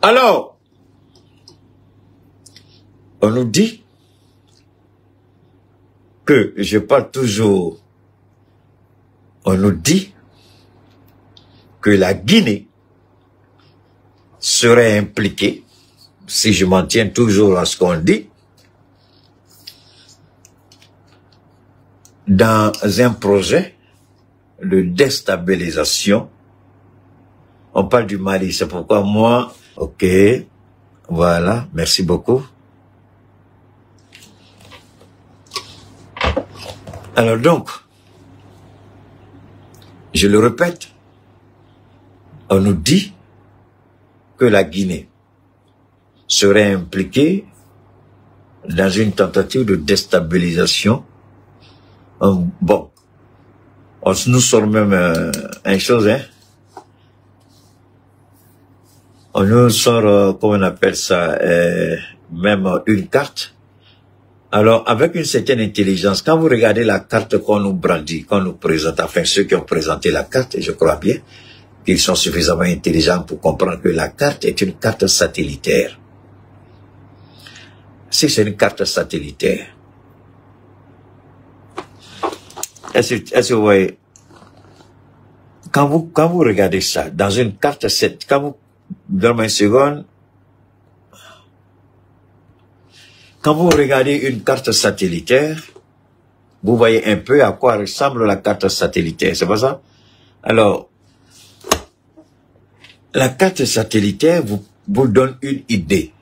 Alors, on nous dit que, je parle toujours, on nous dit que la Guinée serait impliquée, si je m'en tiens toujours à ce qu'on dit, dans un projet de déstabilisation. On parle du Mali, c'est pourquoi moi, ok, voilà, merci beaucoup. Alors donc, je le répète, on nous dit que la Guinée serait impliquée dans une tentative de déstabilisation. Bon, nous sort même une chose, hein. On nous sort, comment on appelle ça, même une carte. Alors, avec une certaine intelligence, quand vous regardez la carte qu'on nous brandit, qu'on nous présente, enfin ceux qui ont présenté la carte, je crois bien qu'ils sont suffisamment intelligents pour comprendre que la carte est une carte satellitaire. Si c'est une carte satellitaire, est-ce que vous voyez, quand vous regardez ça, dans une carte, quand vous, donnez-moi une seconde, quand vous regardez une carte satellitaire, vous voyez un peu à quoi ressemble la carte satellitaire, c'est pas ça? Alors, la carte satellitaire vous donne une idée.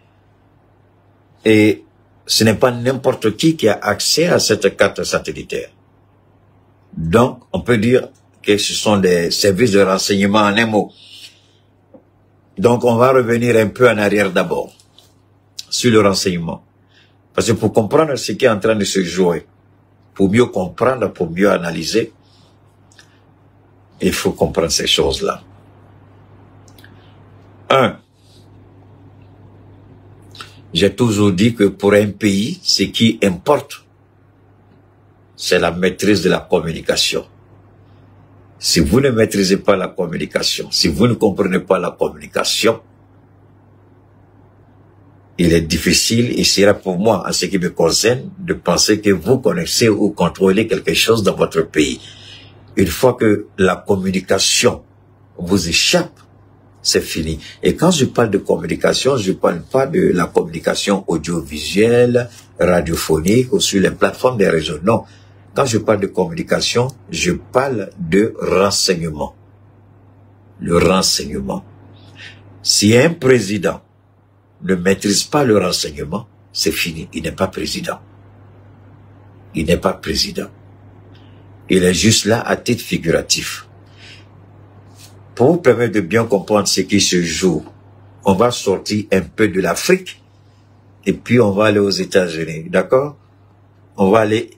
Et ce n'est pas n'importe qui a accès à cette carte satellitaire. Donc, on peut dire que ce sont des services de renseignement en un mot. Donc, on va revenir un peu en arrière d'abord, sur le renseignement. Parce que pour comprendre ce qui est en train de se jouer, pour mieux comprendre, pour mieux analyser, il faut comprendre ces choses-là. 1. J'ai toujours dit que pour un pays, ce qui importe, c'est la maîtrise de la communication. Si vous ne maîtrisez pas la communication, si vous ne comprenez pas la communication, il est difficile, il sera pour moi, en ce qui me concerne, de penser que vous connaissez ou contrôlez quelque chose dans votre pays. Une fois que la communication vous échappe, c'est fini. Et quand je parle de communication, je ne parle pas de la communication audiovisuelle, radiophonique ou sur les plateformes des réseaux. Non. Quand je parle de communication, je parle de renseignement. Le renseignement. Si un président ne maîtrise pas le renseignement, c'est fini. Il n'est pas président. Il n'est pas président. Il est juste là à titre figuratif. Pour vous permettre de bien comprendre ce qui se joue, on va sortir un peu de l'Afrique et puis on va aller aux États-Unis, d'accord? On va aller...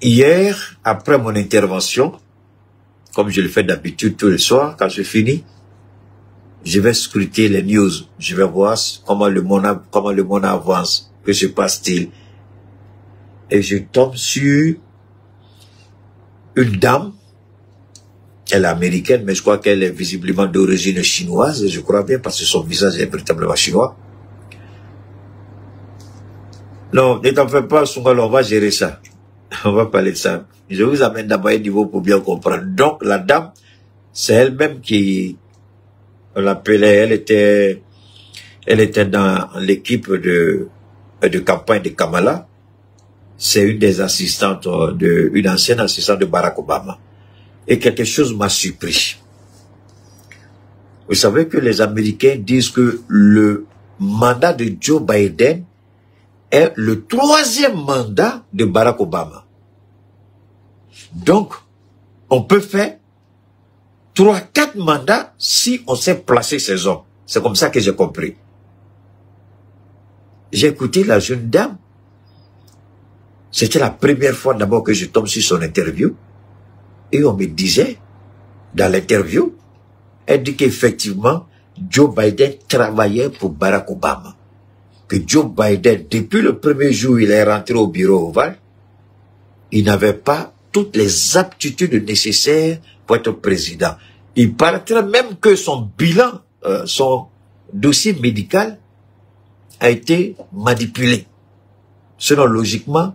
Hier, après mon intervention, comme je le fais d'habitude tous les soirs, quand je finis, je vais scruter les news. Je vais voir comment le monde avance, que se passe-t-il. Et je tombe sur une dame. Elle est américaine, mais je crois qu'elle est visiblement d'origine chinoise. Je crois bien parce que son visage est véritablement chinois. Non, ne t'en fais pas, Sungal, on va gérer ça. On va parler de ça. Je vous amène d'abord un niveau pour bien comprendre. Donc, la dame, c'est elle-même qui, on l'appelait, elle était dans l'équipe de campagne de Kamala. C'est une des assistantes une ancienne assistante de Barack Obama. Et quelque chose m'a surpris. Vous savez que les Américains disent que le mandat de Joe Biden est le 3e mandat de Barack Obama. Donc, on peut faire 3-4 mandats si on sait placer ces hommes. C'est comme ça que j'ai compris. J'ai écouté la jeune dame. C'était la première fois d'abord que je tombe sur son interview. Et on me disait, dans l'interview, elle dit qu'effectivement, Joe Biden travaillait pour Barack Obama. Que Joe Biden, depuis le premier jour où il est rentré au bureau ovale, il n'avait pas toutes les aptitudes nécessaires pour être président. Il paraîtrait même que son bilan, dossier médical a été manipulé. Sinon, logiquement,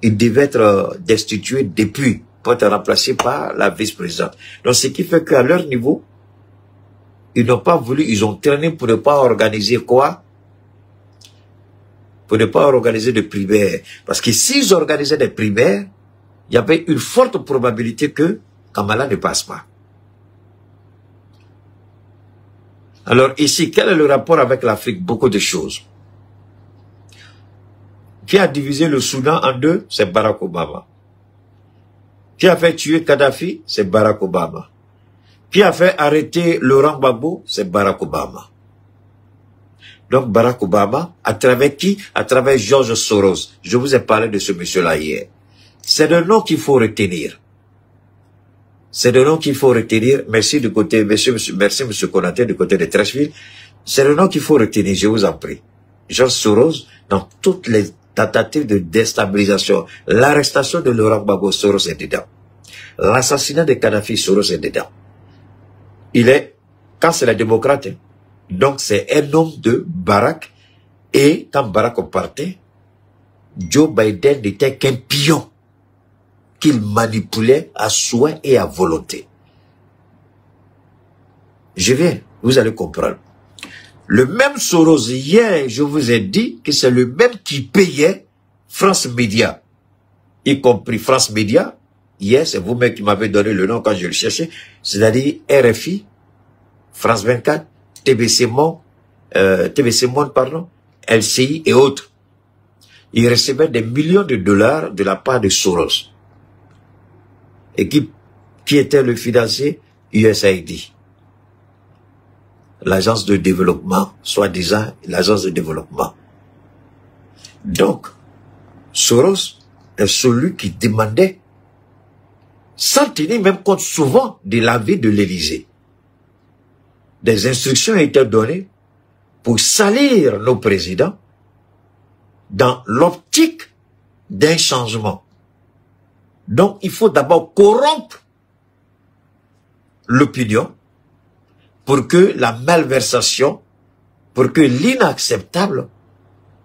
il devait être destitué depuis pour être remplacé par la vice-présidente. Donc, ce qui fait qu'à leur niveau, ils n'ont pas voulu, ils ont traîné pour ne pas organiser quoi? Pour ne pas organiser de primaires. Parce que s'ils organisaient des primaires, il y avait une forte probabilité que Kamala ne passe pas. Alors ici, quel est le rapport avec l'Afrique? Beaucoup de choses. Qui a divisé le Soudan en deux? C'est Barack Obama. Qui a fait tuer Kadhafi? C'est Barack Obama. Qui a fait arrêter Laurent Gbagbo? C'est Barack Obama. Donc Barack Obama, à travers qui? À travers George Soros. Je vous ai parlé de ce monsieur-là hier. C'est le nom qu'il faut retenir. C'est le nom qu'il faut retenir. Merci du côté, merci monsieur Konaté, du côté de Trècheville. C'est le nom qu'il faut retenir, je vous en prie. George Soros, dans toutes les tentatives de déstabilisation, l'arrestation de Laurent Gbagbo, Soros est dedans. L'assassinat de Kadhafi, Soros est dedans. Il est, quand c'est les démocrates, donc c'est un homme de Barack, et quand Barack partait, Joe Biden n'était qu'un pion qu'il manipulait à souhait et à volonté. Je viens, vous allez comprendre. Le même Soros, hier, je vous ai dit que c'est le même qui payait France Média, y compris France Média. Hier, c'est vous-même qui m'avez donné le nom quand je le cherchais, c'est-à-dire RFI, France 24, TBC Monde, pardon, LCI et autres. Ils recevaient des millions de dollars de la part de Soros. Et qui était le financier? USAID. L'agence de développement, soi-disant l'agence de développement. Donc, Soros est celui qui demandait, sans tenir même compte souvent de l'avis de l'Élysée. Des instructions étaient données pour salir nos présidents dans l'optique d'un changement. Donc, il faut d'abord corrompre l'opinion pour que la malversation, pour que l'inacceptable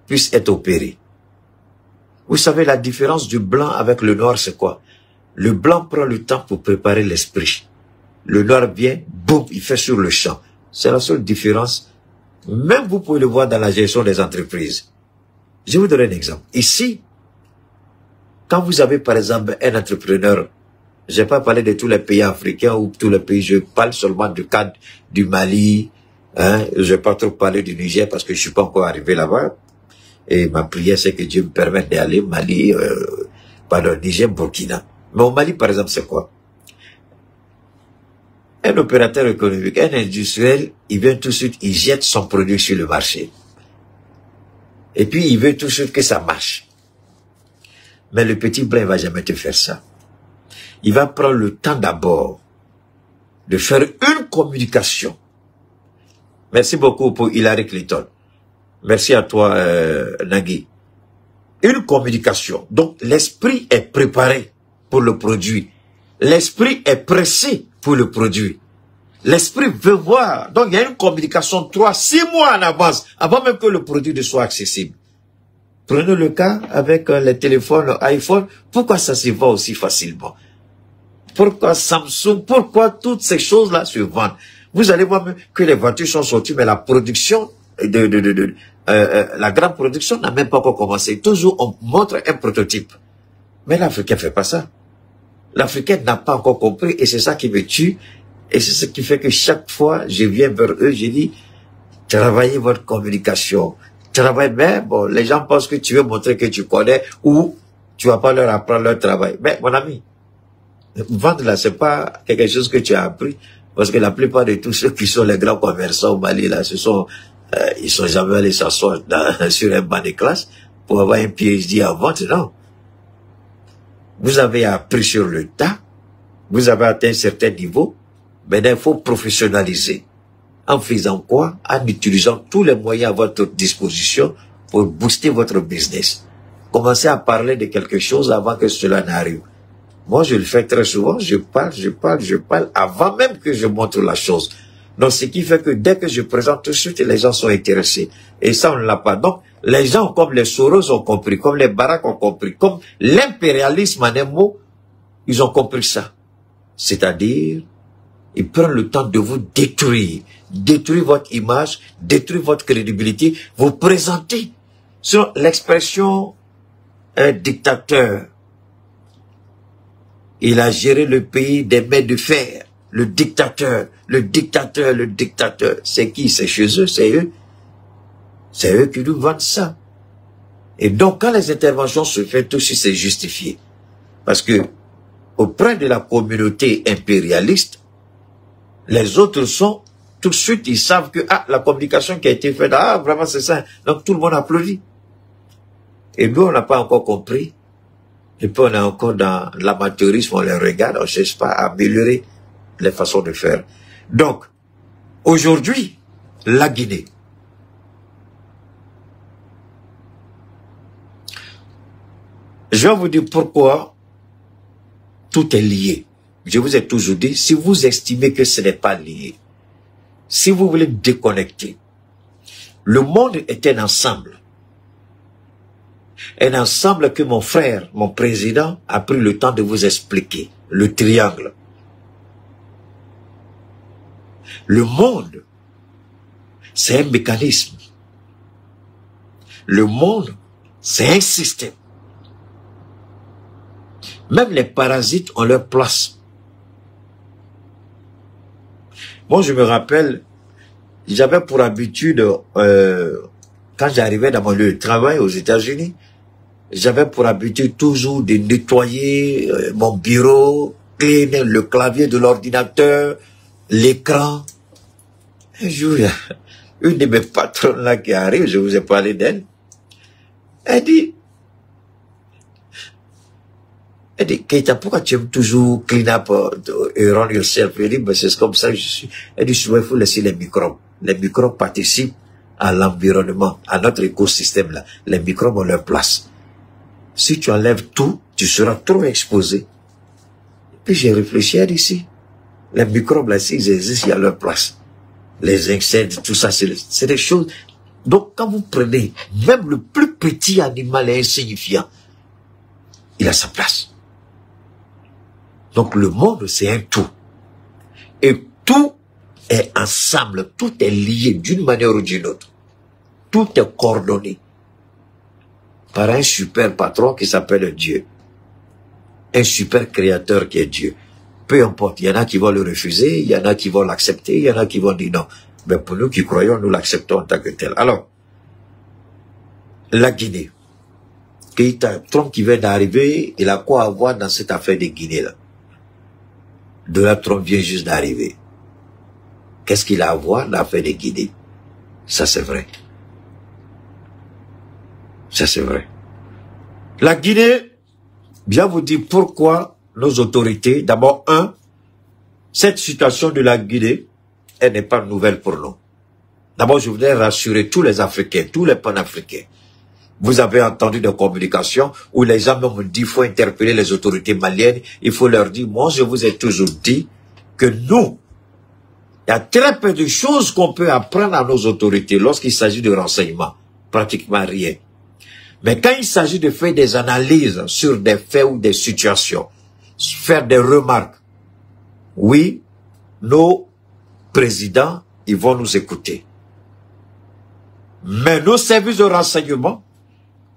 puisse être opéré. Vous savez, la différence du blanc avec le noir, c'est quoi? Le blanc prend le temps pour préparer l'esprit. Le noir vient, boum, il fait sur le champ. C'est la seule différence. Même vous pouvez le voir dans la gestion des entreprises. Je vais vous donner un exemple. Ici, quand vous avez par exemple un entrepreneur, je n'ai pas parlé de tous les pays africains ou tous les pays, je parle seulement du cadre du Mali, hein, je ne vais pas trop parler du Niger parce que je ne suis pas encore arrivé là-bas. Et ma prière, c'est que Dieu me permette d'aller Mali, Niger, Burkina. Mais au Mali, par exemple, c'est quoi? Un opérateur économique, un industriel, il vient tout de suite, il jette son produit sur le marché. Et puis, il veut tout de suite que ça marche. Mais le petit blanc, il va jamais te faire ça. Il va prendre le temps d'abord de faire une communication. Merci beaucoup pour Hillary Clinton. Merci à toi, Nagui. Une communication. Donc, l'esprit est préparé pour le produit. L'esprit est pressé pour le produit. L'esprit veut voir. Donc, il y a une communication 3-6 mois en avance, avant même que le produit ne soit accessible. Prenez le cas avec les téléphones iPhone. Pourquoi ça se vend aussi facilement? Pourquoi Samsung? Pourquoi toutes ces choses-là se vendent? Vous allez voir que les voitures sont sorties, mais la production, la grande production n'a même pas encore commencé. Toujours, on montre un prototype. Mais l'Africain ne fait pas ça. L'Africain n'a pas encore compris et c'est ça qui me tue. Et c'est ce qui fait que chaque fois, je viens vers eux, je dis, travaillez votre communication. Travaillez, mais bon, les gens pensent que tu veux montrer que tu connais ou tu vas pas leur apprendre leur travail. Mais mon ami, vendre là, c'est pas quelque chose que tu as appris. Parce que la plupart de tous ceux qui sont les grands commerçants au Mali, là, ils sont jamais allés s'asseoir sur un banc de classe pour avoir un PhD en vente, non. Vous avez appris sur le tas, vous avez atteint un certain niveau, maintenant il faut professionnaliser. En faisant quoi? En utilisant tous les moyens à votre disposition pour booster votre business. Commencez à parler de quelque chose avant que cela n'arrive. Moi, je le fais très souvent, je parle, avant même que je montre la chose. Donc, ce qui fait que dès que je présente tout de suite, les gens sont intéressés. Et ça, on ne l'a pas. Donc, les gens comme les Soros ont compris, comme les Barack ont compris, comme l'impérialisme en un mot, ils ont compris ça. C'est-à-dire, ils prennent le temps de vous détruire votre image, détruire votre crédibilité, vous présenter sur l'expression un dictateur. Il a géré le pays des mains de fer. Le dictateur, le dictateur, le dictateur. C'est qui? C'est chez eux, c'est eux. C'est eux qui nous vendent ça. Et donc, quand les interventions se font, tout ceci c'est justifié. Parce que, auprès de la communauté impérialiste, les autres sont, tout de suite, ils savent que, ah, la communication qui a été faite, ah, vraiment c'est ça. Donc, tout le monde applaudit. Et nous, on n'a pas encore compris. Et puis, on est encore dans l'amateurisme, on les regarde, on ne cherche pas à améliorer les façons de faire. Donc, aujourd'hui, la Guinée. Je vais vous dire pourquoi tout est lié. Je vous ai toujours dit, si vous estimez que ce n'est pas lié, si vous voulez déconnecter, le monde est un ensemble. Un ensemble que mon frère, mon président, a pris le temps de vous expliquer. Le triangle. Le monde, c'est un mécanisme. Le monde, c'est un système. Même les parasites ont leur place. Moi, je me rappelle, j'avais pour habitude, quand j'arrivais dans mon lieu de travail aux États-Unis, j'avais pour habitude toujours de nettoyer mon bureau, cleaner le clavier de l'ordinateur, l'écran. Un jour, il y a une de mes patronnes là qui arrive, je vous ai parlé d'elle. Elle dit, Keita, pourquoi tu aimes toujours clean up et run yourself? Elle dit, ben, c'est comme ça que je suis. Elle dit, souvent, il faut laisser les microbes. Les microbes participent à l'environnement, à notre écosystème là. Les microbes ont leur place. Si tu enlèves tout, tu seras trop exposé. Puis j'ai réfléchi à ici. Les microbes là, s'ils existent, il y a leur place. Les insectes, tout ça, c'est des choses. Donc, quand vous prenez même le plus petit animal insignifiant, il a sa place. Donc, le monde, c'est un tout. Et tout est ensemble, tout est lié d'une manière ou d'une autre. Tout est coordonné par un super patron qui s'appelle Dieu. Un super créateur qui est Dieu. Peu importe, il y en a qui vont le refuser, il y en a qui vont l'accepter, il y en a qui vont dire non. Mais pour nous qui croyons, nous l'acceptons en tant que tel. Alors, la Guinée. Keita, Trump qui vient d'arriver, il a quoi à voir dans cette affaire de Guinée-là? Donald Trump vient juste d'arriver. Qu'est-ce qu'il a à voir dans l'affaire de Guinée? Ça, c'est vrai. Ça, c'est vrai. La Guinée, bien vous dire pourquoi nos autorités, d'abord, cette situation de la Guinée, elle n'est pas nouvelle pour nous. D'abord, je voudrais rassurer tous les Africains, tous les panafricains. Vous avez entendu des communications où les gens m'ont dit qu'il faut interpeller les autorités maliennes, il faut leur dire, moi je vous ai toujours dit que nous, il y a très peu de choses qu'on peut apprendre à nos autorités lorsqu'il s'agit de renseignements, pratiquement rien. Mais quand il s'agit de faire des analyses sur des faits ou des situations, faire des remarques, oui, nos présidents, ils vont nous écouter. Mais nos services de renseignement,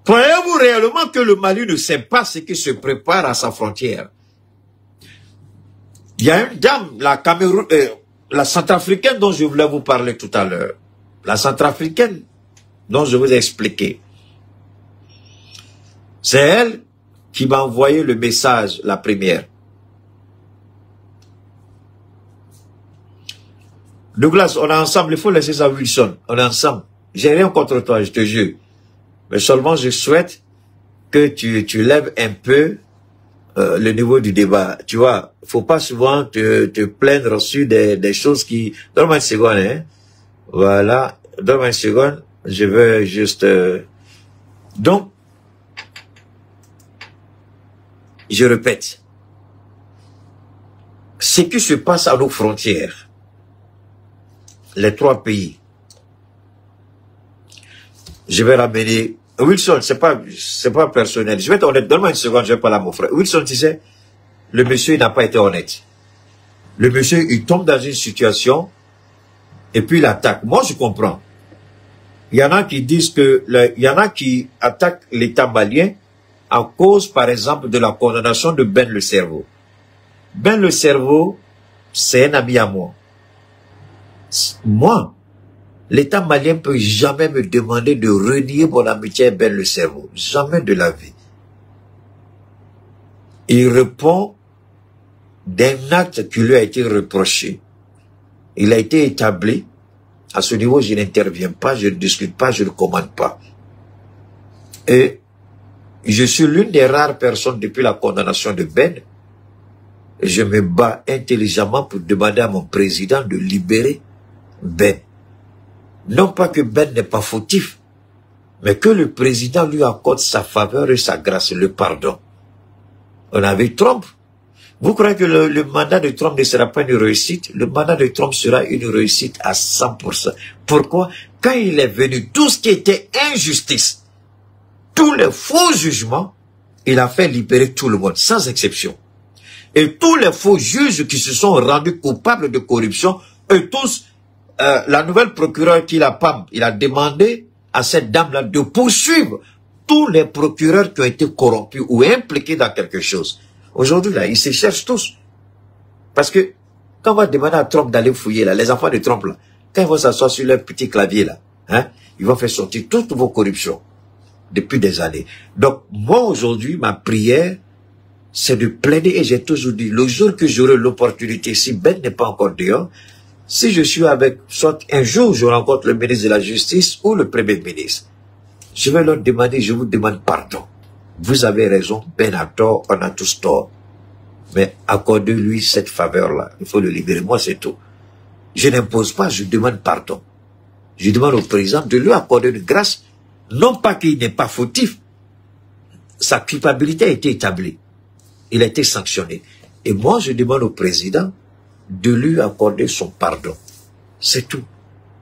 croyez-vous réellement que le Mali ne sait pas ce qui se prépare à sa frontière? Il y a une dame, la centrafricaine dont je voulais vous parler tout à l'heure. La centrafricaine dont je vous ai expliqué. C'est elle qui m'a envoyé le message, la première. Douglas, on est ensemble, il faut laisser ça Wilson. On est ensemble. J'ai rien contre toi, je te jure. Mais seulement je souhaite que tu lèves un peu le niveau du débat. Tu vois, faut pas souvent te plaindre sur des choses qui... Donne-moi une seconde, hein. Voilà, donne-moi une seconde. Je veux juste... Donc, je répète, ce qui se passe à nos frontières, les 3 pays. Je vais ramener... Wilson, c'est pas personnel. Je vais être honnête. Donne-moi une seconde, je vais parler à mon frère. Wilson, tu sais, le monsieur n'a pas été honnête. Le monsieur, il tombe dans une situation et puis il attaque. Moi, je comprends. Il y en a qui disent que... il y en a qui attaquent l'État malien à cause, par exemple, de la condamnation de Ben le Cerveau. Ben le Cerveau, c'est un ami à moi. Moi, l'État malien ne peut jamais me demander de renier mon amitié à Ben le Cerveau. Jamais de la vie. Il répond d'un acte qui lui a été reproché. Il a été établi. À ce niveau, je n'interviens pas, je ne discute pas, je ne commande pas. Et je suis l'une des rares personnes depuis la condamnation de Ben. Et je me bats intelligemment pour demander à mon président de libérer Ben. Non pas que Ben n'est pas fautif, mais que le président lui accorde sa faveur et sa grâce, le pardon. On avait Trump. Vous croyez que le mandat de Trump ne sera pas une réussite? Le mandat de Trump sera une réussite à 100%. Pourquoi? Quand il est venu, tout ce qui était injustice, tous les faux jugements, il a fait libérer tout le monde, sans exception. Et tous les faux juges qui se sont rendus coupables de corruption, eux tous, la nouvelle procureure qu'il a, il a demandé à cette dame-là de poursuivre tous les procureurs qui ont été corrompus ou impliqués dans quelque chose. Aujourd'hui, là, ils se cherchent tous. Parce que, quand on va demander à Trump d'aller fouiller, là, les enfants de Trump, là, quand ils vont s'asseoir sur leur petit clavier, là, hein, ils vont faire sortir toutes vos corruptions. Depuis des années. Donc, moi, aujourd'hui, ma prière, c'est de plaider, et j'ai toujours dit, le jour que j'aurai l'opportunité, si Ben n'est pas encore dehors, si je suis avec, soit un jour, je rencontre le ministre de la Justice ou le Premier ministre, je vais leur demander, je vous demande pardon. Vous avez raison, Ben a tort, on a tous tort. Mais accordez-lui cette faveur-là. Il faut le libérer. Moi, c'est tout. Je n'impose pas, je demande pardon. Je demande au président de lui accorder une grâce. Non pas qu'il n'est pas fautif. Sa culpabilité a été établie. Il a été sanctionné. Et moi, je demande au président de lui accorder son pardon. C'est tout.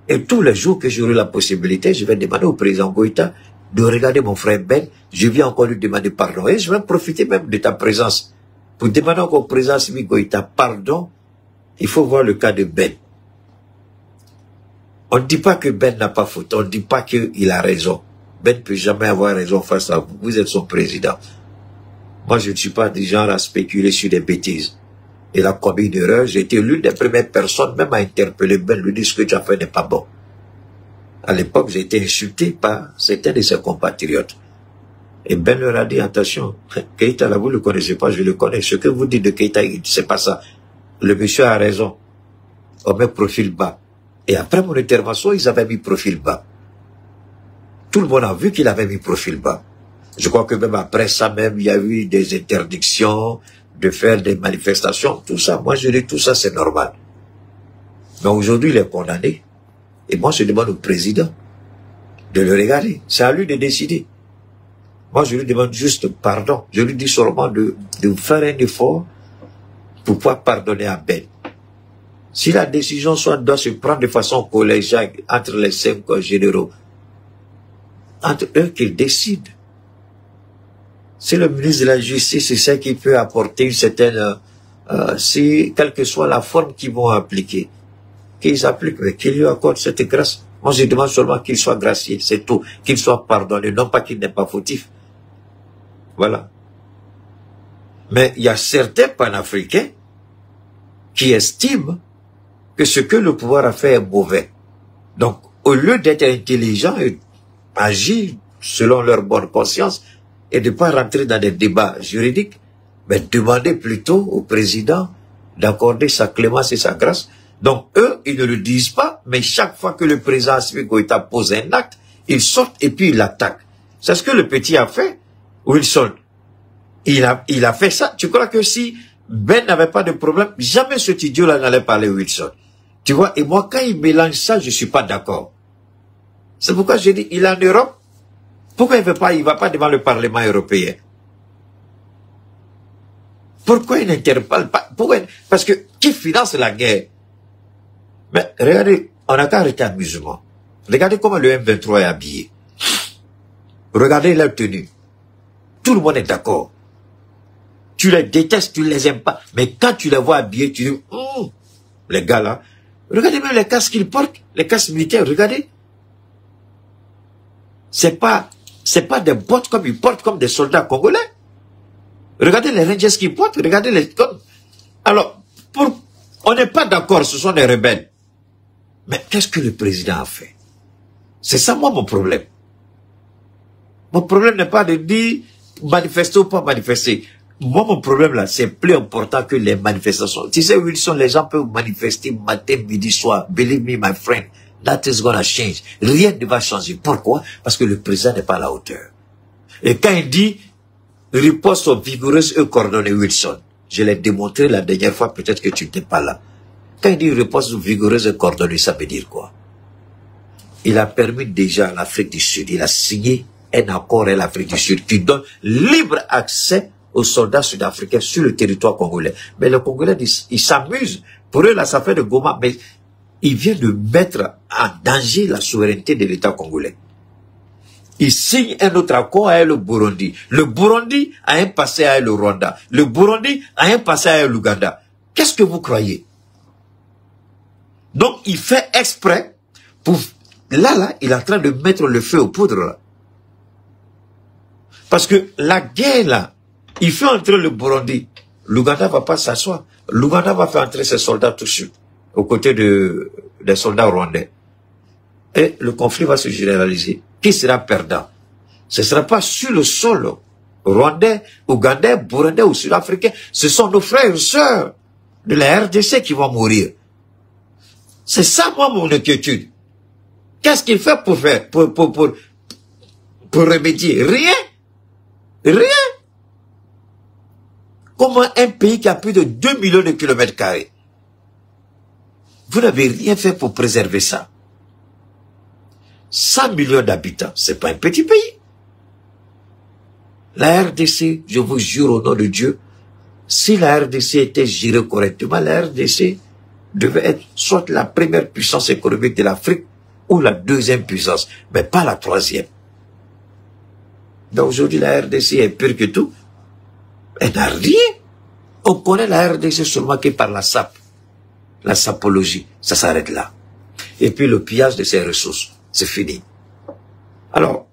Et tous les jours que j'aurai la possibilité, je vais demander au président Goïta de regarder mon frère Ben, je viens encore lui demander pardon. Et je vais profiter même de ta présence pour demander encore au président Simi Goïta pardon. Il faut voir le cas de Ben. On ne dit pas que Ben n'a pas faute, on ne dit pas qu'il a raison. Ben ne peut jamais avoir raison face à vous. Vous êtes son président. Moi, je ne suis pas du genre à spéculer sur des bêtises. Il a commis une erreur. J'ai été l'une des premières personnes même à interpeller Ben, lui dire ce que tu as fait n'est pas bon. À l'époque, j'ai été insulté par certains de ses compatriotes. Et Ben leur a dit, attention, Keïta, là, vous ne le connaissez pas, je le connais. Ce que vous dites de Keïta, c'est pas ça. Le monsieur a raison. On met profil bas. Et après mon intervention, ils avaient mis profil bas. Tout le monde a vu qu'il avait mis profil bas. Je crois que même après ça, même, il y a eu des interdictions de faire des manifestations, tout ça. Moi, je dis, tout ça, c'est normal. Mais aujourd'hui, il est condamné. Et moi, je demande au président de le regarder. C'est à lui de décider. Moi, je lui demande juste pardon. Je lui dis seulement de faire un effort pour pouvoir pardonner à Ben. Si la décision doit se prendre de façon collégiale entre les 5 généraux, entre eux qu'ils décident. C'est le ministre de la Justice, c'est ça qui peut apporter une certaine... quelle que soit la forme qu'ils vont appliquer, qu'ils appliquent, mais qu'ils lui accordent cette grâce. Moi, je demande seulement qu'il soit gracié, c'est tout. Qu'il soit pardonné, non pas qu'il n'est pas fautif. Voilà. Mais il y a certains panafricains qui estiment que ce que le pouvoir a fait est mauvais. Donc, au lieu d'être intelligent et agir selon leur bonne conscience et de ne pas rentrer dans des débats juridiques, mais demander plutôt au président d'accorder sa clémence et sa grâce. Donc, eux, ils ne le disent pas, mais chaque fois que le président Assimi Goïta pose un acte, ils sortent et puis ils l'attaquent. C'est ce que le petit a fait, Wilson. Il a fait ça. Tu crois que si Ben n'avait pas de problème, jamais cet idiot-là n'allait parler Wilson. Tu vois, et moi, quand il mélange ça, je ne suis pas d'accord. C'est pourquoi je dis, il est en Europe. Pourquoi il ne va pas devant le Parlement européen? Pourquoi il n'interpelle pas? Pourquoi? Parce que qui finance la guerre? Mais regardez, on n'a qu'à arrêter l'amusement. Regardez comment le M23 est habillé. Regardez leur tenue. Tout le monde est d'accord. Tu les détestes, tu les aimes pas. Mais quand tu les vois habillés, tu dis, les gars là, regardez même les casques qu'ils portent, les casques militaires, regardez. C'est pas des bottes comme ils portent comme des soldats congolais. Regardez les Rangers qu'ils portent, regardez les... Alors, on n'est pas d'accord, ce sont des rebelles. Mais qu'est-ce que le président a fait? C'est ça, moi, mon problème. Mon problème n'est pas de dire manifester ou pas manifester. Moi, mon problème là, c'est plus important que les manifestations. Tu sais, Wilson, les gens peuvent manifester matin, midi, soir. Believe me, my friend, that is gonna change. Rien ne va changer. Pourquoi? Parce que le président n'est pas à la hauteur. Et quand il dit riposte vigoureuse et coordonnée, Wilson, je l'ai démontré la dernière fois, peut-être que tu n'étais pas là. Quand il dit riposte vigoureuse et coordonnée, ça veut dire quoi? Il a permis déjà à l'Afrique du Sud, il a signé un accord avec l'Afrique du Sud qui donne libre accès aux soldats sud-africains sur le territoire congolais. Mais les Congolais, ils s'amusent. Pour eux, là, ça fait de Goma, mais ils viennent de mettre en danger la souveraineté de l'État congolais. Ils signent un autre accord avec le Burundi. Le Burundi a un passé avec le Rwanda. Le Burundi a un passé avec l'Ouganda. Qu'est-ce que vous croyez? Donc, il fait exprès pour... Là, il est en train de mettre le feu aux poudres, là. Parce que la guerre, là, il fait entrer le Burundi. L'Ouganda va pas s'asseoir. L'Ouganda va faire entrer ses soldats tout de suite, aux côtés des soldats rwandais. Et le conflit va se généraliser. Qui sera perdant? Ce ne sera pas sur le sol rwandais, ougandais, burundais ou sud-africains. Ce sont nos frères et sœurs de la RDC qui vont mourir. C'est ça, moi, mon inquiétude. Qu'est-ce qu'il fait pour faire, pour remédier? Rien. Rien. Comment un pays qui a plus de 2 millions de kilomètres carrés, vous n'avez rien fait pour préserver ça? 100 millions d'habitants, c'est pas un petit pays. La RDC, je vous jure au nom de Dieu, si la RDC était gérée correctement, la RDC devait être soit la première puissance économique de l'Afrique ou la deuxième puissance, mais pas la troisième. Donc aujourd'hui, la RDC est pire que tout. Elle n'a rien. On connaît la RDC seulement que par la SAP. La sapologie, ça s'arrête là. Et puis le pillage de ses ressources, c'est fini. Alors,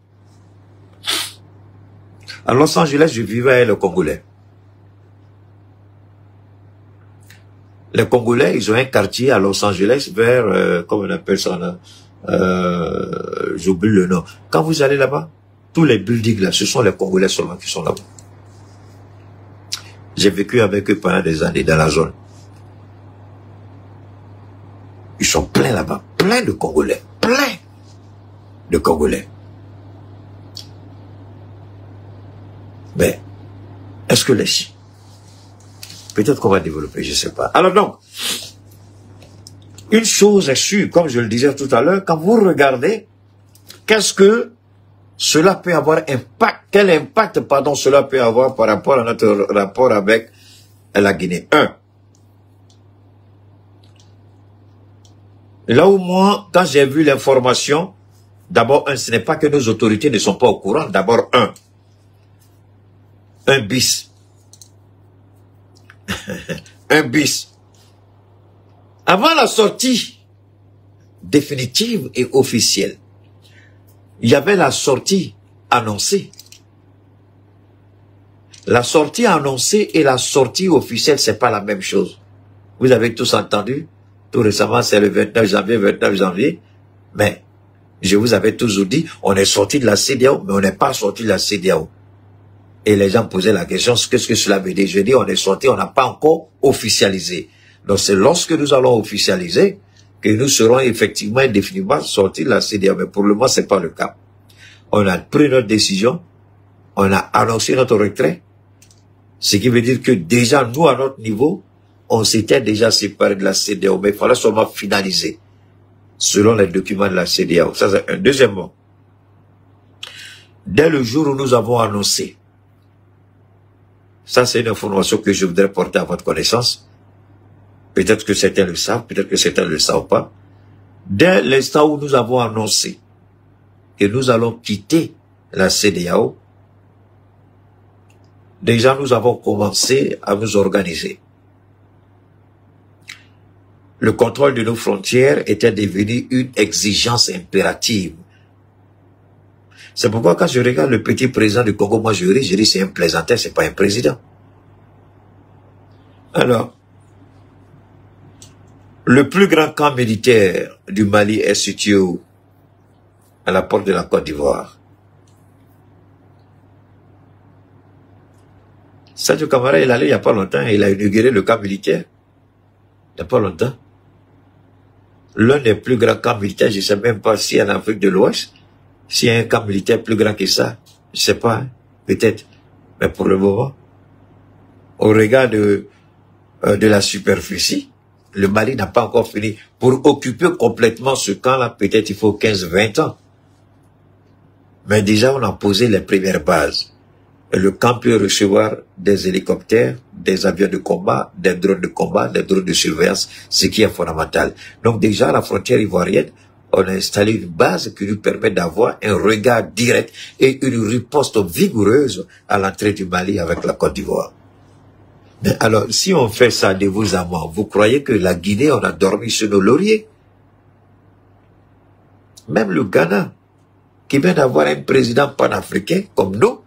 à Los Angeles, je vivais avec les Congolais. Les Congolais, ils ont un quartier à Los Angeles vers, comment on appelle ça là, j'oublie le nom. Quand vous allez là-bas, tous les buildings là, ce sont les Congolais seulement qui sont là-bas. J'ai vécu avec eux pendant des années dans la zone. Ils sont pleins là-bas, plein de Congolais, plein de Congolais. Mais, est-ce que les... Peut-être qu'on va développer, je ne sais pas. Alors donc, une chose est sûre, comme je le disais tout à l'heure, quand vous regardez, qu'est-ce que cela peut avoir impact, quel impact, pardon, cela peut avoir par rapport à notre rapport avec la Guinée. Là où moi, quand j'ai vu l'information, d'abord, ce n'est pas que nos autorités ne sont pas au courant. D'abord, un bis. Un bis. Avant la sortie définitive et officielle, il y avait la sortie annoncée. La sortie annoncée et la sortie officielle, c'est pas la même chose. Vous avez tous entendu, tout récemment, c'est le 29 janvier, mais je vous avais toujours dit, on est sorti de la CEDEAO, mais on n'est pas sorti de la CEDEAO. Et les gens posaient la question, qu'est-ce que cela veut dire? Je dis, on est sorti, on n'a pas encore officialisé. Donc c'est lorsque nous allons officialiser que nous serons effectivement et définitivement sortis de la CEDEAO. Mais pour le moment, c'est pas le cas. On a pris notre décision, on a annoncé notre retrait, ce qui veut dire que déjà, nous, à notre niveau, on s'était déjà séparés de la CEDEAO, mais il fallait seulement finaliser, selon les documents de la CEDEAO. Ça, c'est un. Deuxièmement, dès le jour où nous avons annoncé, ça c'est une information que je voudrais porter à votre connaissance, peut-être que certains le savent, peut-être que certains ne le savent pas, Dès l'instant où nous avons annoncé que nous allons quitter la CEDEAO, déjà nous avons commencé à nous organiser. Le contrôle de nos frontières était devenu une exigence impérative. C'est pourquoi quand je regarde le petit président du Congo, moi je dis c'est un plaisantin, c'est pas un président. Alors, le plus grand camp militaire du Mali est situé où? À la porte de la Côte d'Ivoire. Sadio Kamara, il est allé il n'y a pas longtemps, il a inauguré le camp militaire. Il n'y a pas longtemps. L'un des plus grands camps militaires, je ne sais même pas si en Afrique de l'Ouest, s'il y a un camp militaire plus grand que ça, je ne sais pas, hein, peut-être. Mais pour le moment, au regard de la superficie, le Mali n'a pas encore fini. Pour occuper complètement ce camp-là, peut-être il faut 15-20 ans. Mais déjà, on a posé les premières bases. Et le camp peut recevoir des hélicoptères, des avions de combat, des drones de surveillance, ce qui est fondamental. Donc déjà, à la frontière ivoirienne, on a installé une base qui nous permet d'avoir un regard direct et une riposte vigoureuse à l'entrée du Mali avec la Côte d'Ivoire. Mais alors, si on fait ça de vous à moi, vous croyez que la Guinée, on a dormi sur nos lauriers? Même le Ghana, qui vient d'avoir un président panafricain comme nous,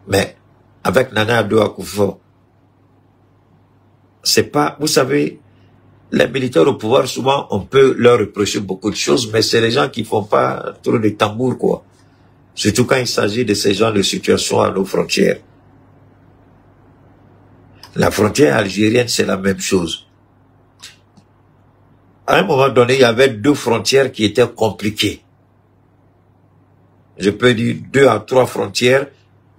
mais avec Nana Addo Akufo, c'est pas, vous savez, les militaires au pouvoir, souvent, on peut leur reprocher beaucoup de choses, mais c'est les gens qui font pas trop de tambour, quoi. Surtout quand il s'agit de ces genres de situations à nos frontières. La frontière algérienne, c'est la même chose. À un moment donné, il y avait deux frontières qui étaient compliquées. Je peux dire 2 à 3 frontières,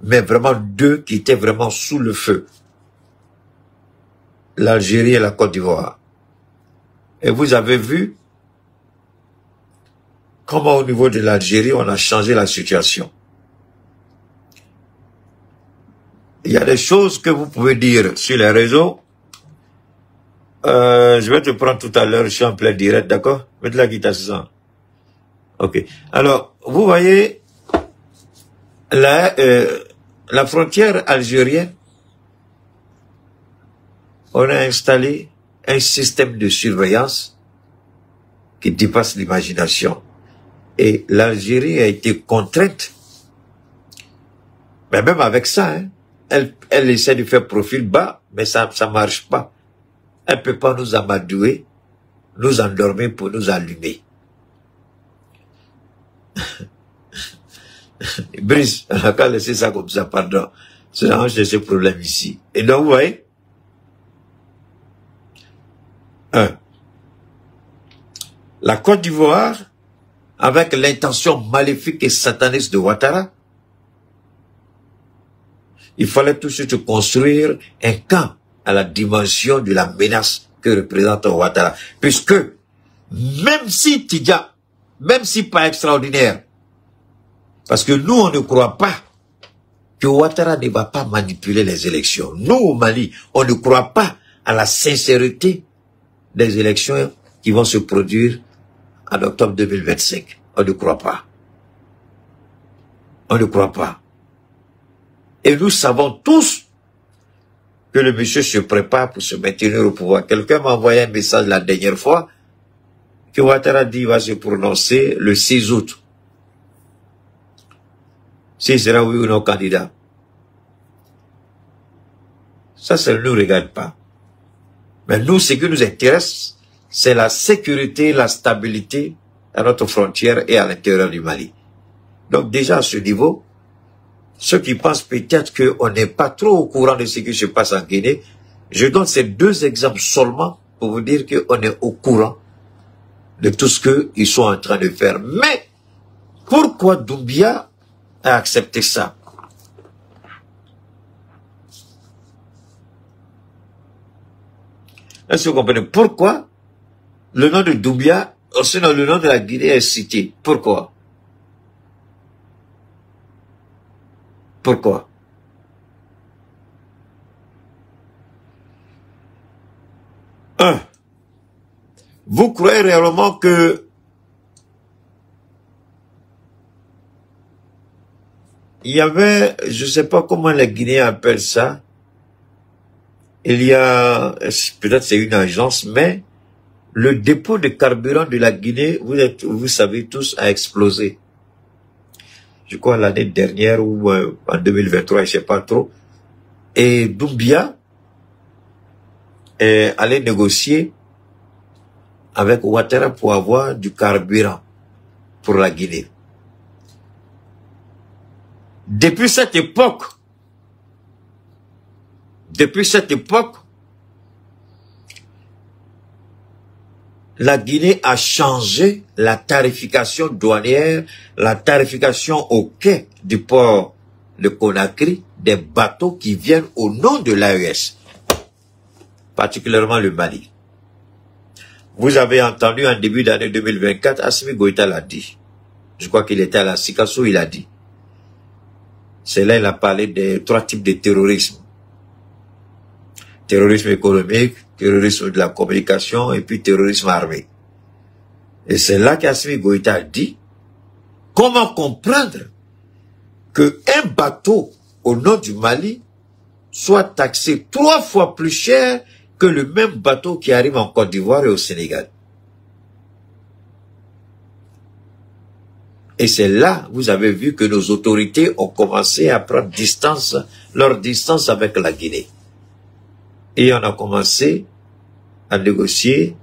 mais vraiment 2 qui étaient vraiment sous le feu. L'Algérie et la Côte d'Ivoire. Et vous avez vu comment au niveau de l'Algérie, on a changé la situation. Il y a des choses que vous pouvez dire sur les réseaux. Je vais te prendre tout à l'heure, je suis en plein direct, d'accord? Mets de la guitare, c'est ça. Ok. Alors, vous voyez, la frontière algérienne, on a installé un système de surveillance qui dépasse l'imagination. Et l'Algérie a été contrainte, mais même avec ça, hein, elle essaie de faire profil bas, mais ça marche pas. Elle peut pas nous amadouer, nous endormir pour nous allumer. Brice, on n'a qu'à laisser ça comme ça, pardon. C'est un de ces problèmes ici. Et donc, vous voyez, la Côte d'Ivoire, avec l'intention maléfique et sataniste de Ouattara, il fallait tout de suite construire un camp à la dimension de la menace que représente Ouattara. Puisque, même si Tidja, même si pas extraordinaire, parce que nous, on ne croit pas que Ouattara ne va pas manipuler les élections. Nous, au Mali, on ne croit pas à la sincérité des élections qui vont se produire en octobre 2025. On ne croit pas. On ne croit pas. Et nous savons tous que le monsieur se prépare pour se maintenir au pouvoir. Quelqu'un m'a envoyé un message la dernière fois que Ouattara dit va se prononcer le 6 août. S'il sera oui ou non candidat. Ça ne nous regarde pas. Mais nous, ce qui nous intéresse, c'est la sécurité, la stabilité à notre frontière et à l'intérieur du Mali. Donc déjà à ce niveau, ceux qui pensent peut-être qu'on n'est pas trop au courant de ce qui se passe en Guinée, je donne ces 2 exemples seulement pour vous dire qu'on est au courant de tout ce qu'ils sont en train de faire. Mais pourquoi Doumbia a accepté ça? Est-ce que vous comprenez pourquoi le nom de Doumbia, sinon le nom de la Guinée est cité? Pourquoi? Pourquoi? Vous croyez réellement que il y avait, je ne sais pas comment les Guinéens appellent ça, il y a, peut-être c'est une agence, mais le dépôt de carburant de la Guinée, vous savez tous, a explosé. Je crois l'année dernière ou en 2023, je ne sais pas trop. Et Doumbia est allé négocier avec Ouattara pour avoir du carburant pour la Guinée. Depuis cette époque, la Guinée a changé la tarification douanière, la tarification au quai du port de Conakry, des bateaux qui viennent au nom de l'AES, particulièrement le Mali. Vous avez entendu en début d'année 2024, Assimi Goïta l'a dit. Je crois qu'il était à la Sikasso, il a dit. C'est là il a parlé des 3 types de terrorisme. Terrorisme économique, terrorisme de la communication et puis terrorisme armé. Et c'est là qu'Assimi Goïta a dit comment comprendre qu'un bateau au nom du Mali soit taxé 3 fois plus cher que le même bateau qui arrive en Côte d'Ivoire et au Sénégal. Et c'est là, vous avez vu que nos autorités ont commencé à prendre leur distance avec la Guinée. Et on a commencé à négocier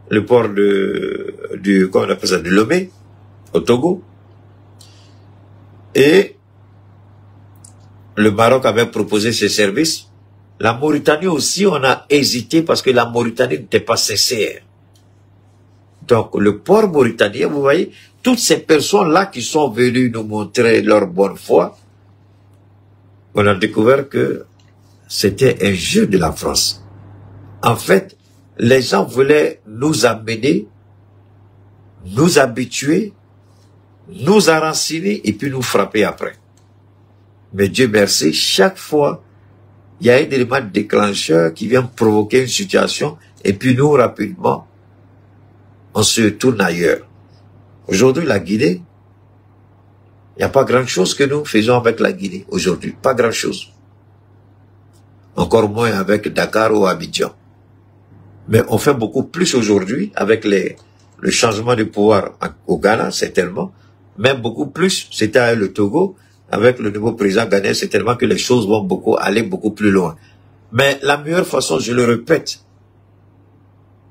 le port comment on appelle ça, de Lomé, au Togo. Et le Maroc avait proposé ses services. La Mauritanie aussi, on a hésité parce que la Mauritanie n'était pas sincère. Donc, le port mauritanien, vous voyez, toutes ces personnes-là qui sont venues nous montrer leur bonne foi, on a découvert que c'était un jeu de la France. En fait, les gens voulaient nous amener, nous habituer, nous enraciner et puis nous frapper après. Mais Dieu merci, chaque fois, il y a un élément déclencheur qui vient provoquer une situation et puis nous, rapidement, on se tourne ailleurs. Aujourd'hui, la Guinée, il n'y a pas grand-chose que nous faisons avec la Guinée aujourd'hui. Pas grand-chose. Encore moins avec Dakar ou Abidjan. Mais on fait beaucoup plus aujourd'hui avec le changement de pouvoir au Ghana, certainement. Même beaucoup plus, c'était le Togo. Avec le nouveau président ghanéen, certainement que les choses vont aller beaucoup plus loin. Mais la meilleure façon, je le répète,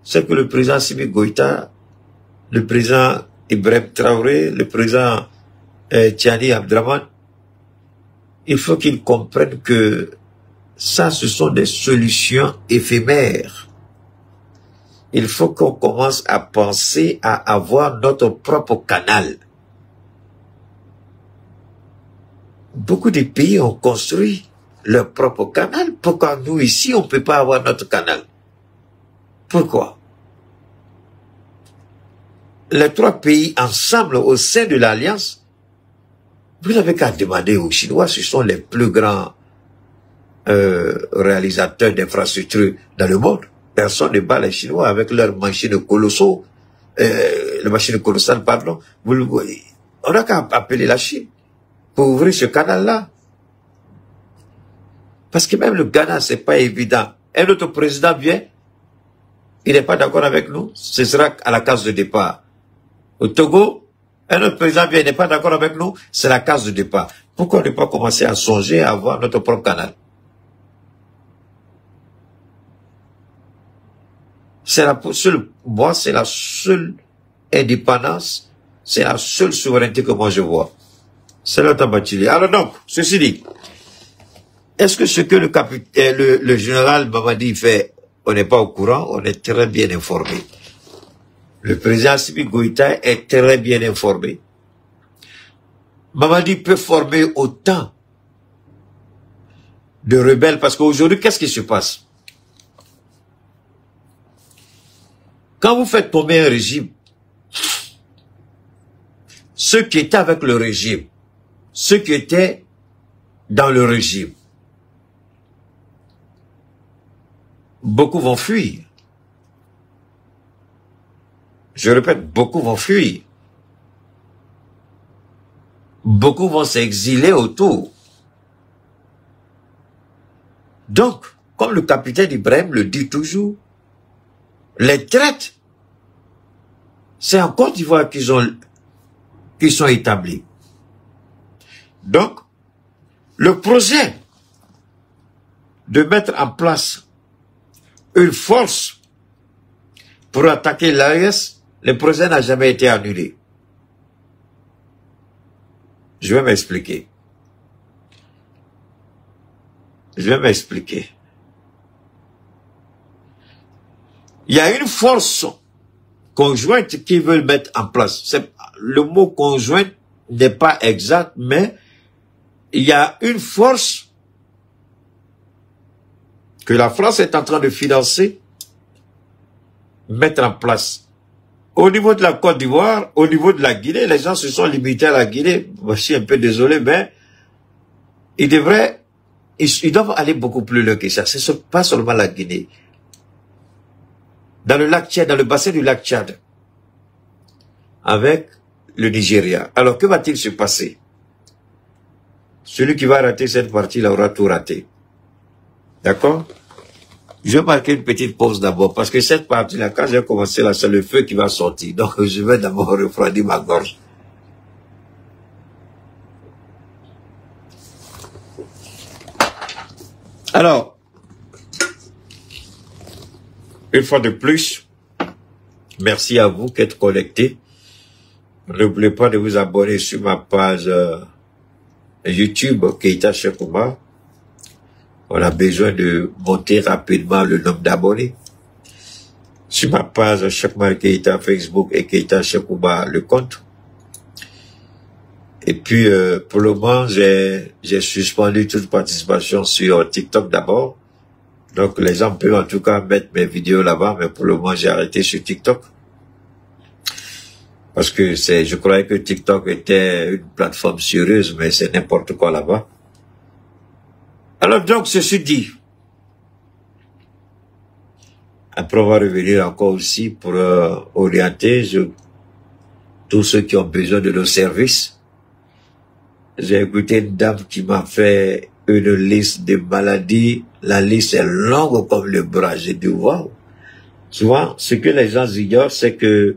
c'est que le président Assimi Goïta, le président Ibrahim Traoré, le président Tiani Abdraman, il faut qu'ils comprennent que ça, ce sont des solutions éphémères. Il faut qu'on commence à penser à avoir notre propre canal. Beaucoup de pays ont construit leur propre canal. Pourquoi nous, ici, on ne peut pas avoir notre canal? Pourquoi? Les 3 pays ensemble au sein de l'Alliance, vous n'avez qu'à demander aux Chinois, ce sont les plus grands réalisateurs d'infrastructures dans le monde. Personne ne bat les Chinois avec leurs machines colossaux, les machines colossales, pardon. On n'a qu'à appeler la Chine pour ouvrir ce canal-là. Parce que même le Ghana, c'est pas évident. Un autre président vient, il n'est pas d'accord avec nous, ce sera à la case de départ. Au Togo, un autre président vient, il n'est pas d'accord avec nous, c'est la case de départ. Pourquoi ne pas commencer à songer à avoir notre propre canal? C'est la seule, moi, c'est la seule indépendance, c'est la seule souveraineté que moi je vois. C'est le Tabatili. Alors donc, ceci dit, est-ce que ce que le général Mamadi fait, on n'est pas au courant, on est très bien informé. Le président Assimi Goïta est très bien informé. Mamadi peut former autant de rebelles, parce qu'aujourd'hui, qu'est-ce qui se passe? Quand vous faites tomber un régime, ceux qui étaient avec le régime, ceux qui étaient dans le régime, beaucoup vont fuir. Je répète, beaucoup vont fuir. beaucoup vont s'exiler autour. Donc, comme le capitaine Ibrahim le dit toujours, les traites, c'est en Côte d'Ivoire qu'ils sont établis. Donc, le projet de mettre en place une force pour attaquer l'AES, le projet n'a jamais été annulé. Je vais m'expliquer. Il y a une force conjointe qu'ils veulent mettre en place. Le mot conjointe n'est pas exact, mais il y a une force que la France est en train de financer, mettre en place. Au niveau de la Côte d'Ivoire, au niveau de la Guinée, les gens se sont limités à la Guinée. Je suis un peu désolé, mais ils doivent aller beaucoup plus loin que ça. Ce n'est pas seulement la Guinée. Dans le lac Tchad, dans le bassin du lac Tchad, avec le Nigeria. Alors, que va-t-il se passer? Celui qui va rater cette partie-là aura tout raté. D'accord? Je vais marquer une petite pause d'abord, parce que cette partie-là, quand j'ai commencé là, c'est le feu qui va sortir. Donc, je vais d'abord refroidir ma gorge. Alors, une fois de plus, merci à vous qui êtes connectés. N'oubliez pas de vous abonner sur ma page YouTube, Keita Cheikh Oumar. On a besoin de monter rapidement le nombre d'abonnés. Sur ma page Cheikh Oumar Keita Facebook et Keita Cheikh Oumar le compte. Et puis, pour le moment, j'ai suspendu toute participation sur TikTok d'abord. Donc, les gens peuvent en tout cas mettre mes vidéos là-bas, mais pour le moment, j'ai arrêté sur TikTok. Parce que je croyais que TikTok était une plateforme sérieuse, mais c'est n'importe quoi là-bas. Alors donc, ceci dit, après on va revenir encore aussi pour orienter tous ceux qui ont besoin de nos services. J'ai écouté une dame qui m'a fait une liste de maladies. La liste est longue comme le bras. J'ai dit, waouh. Souvent, ce que les gens ignorent, c'est que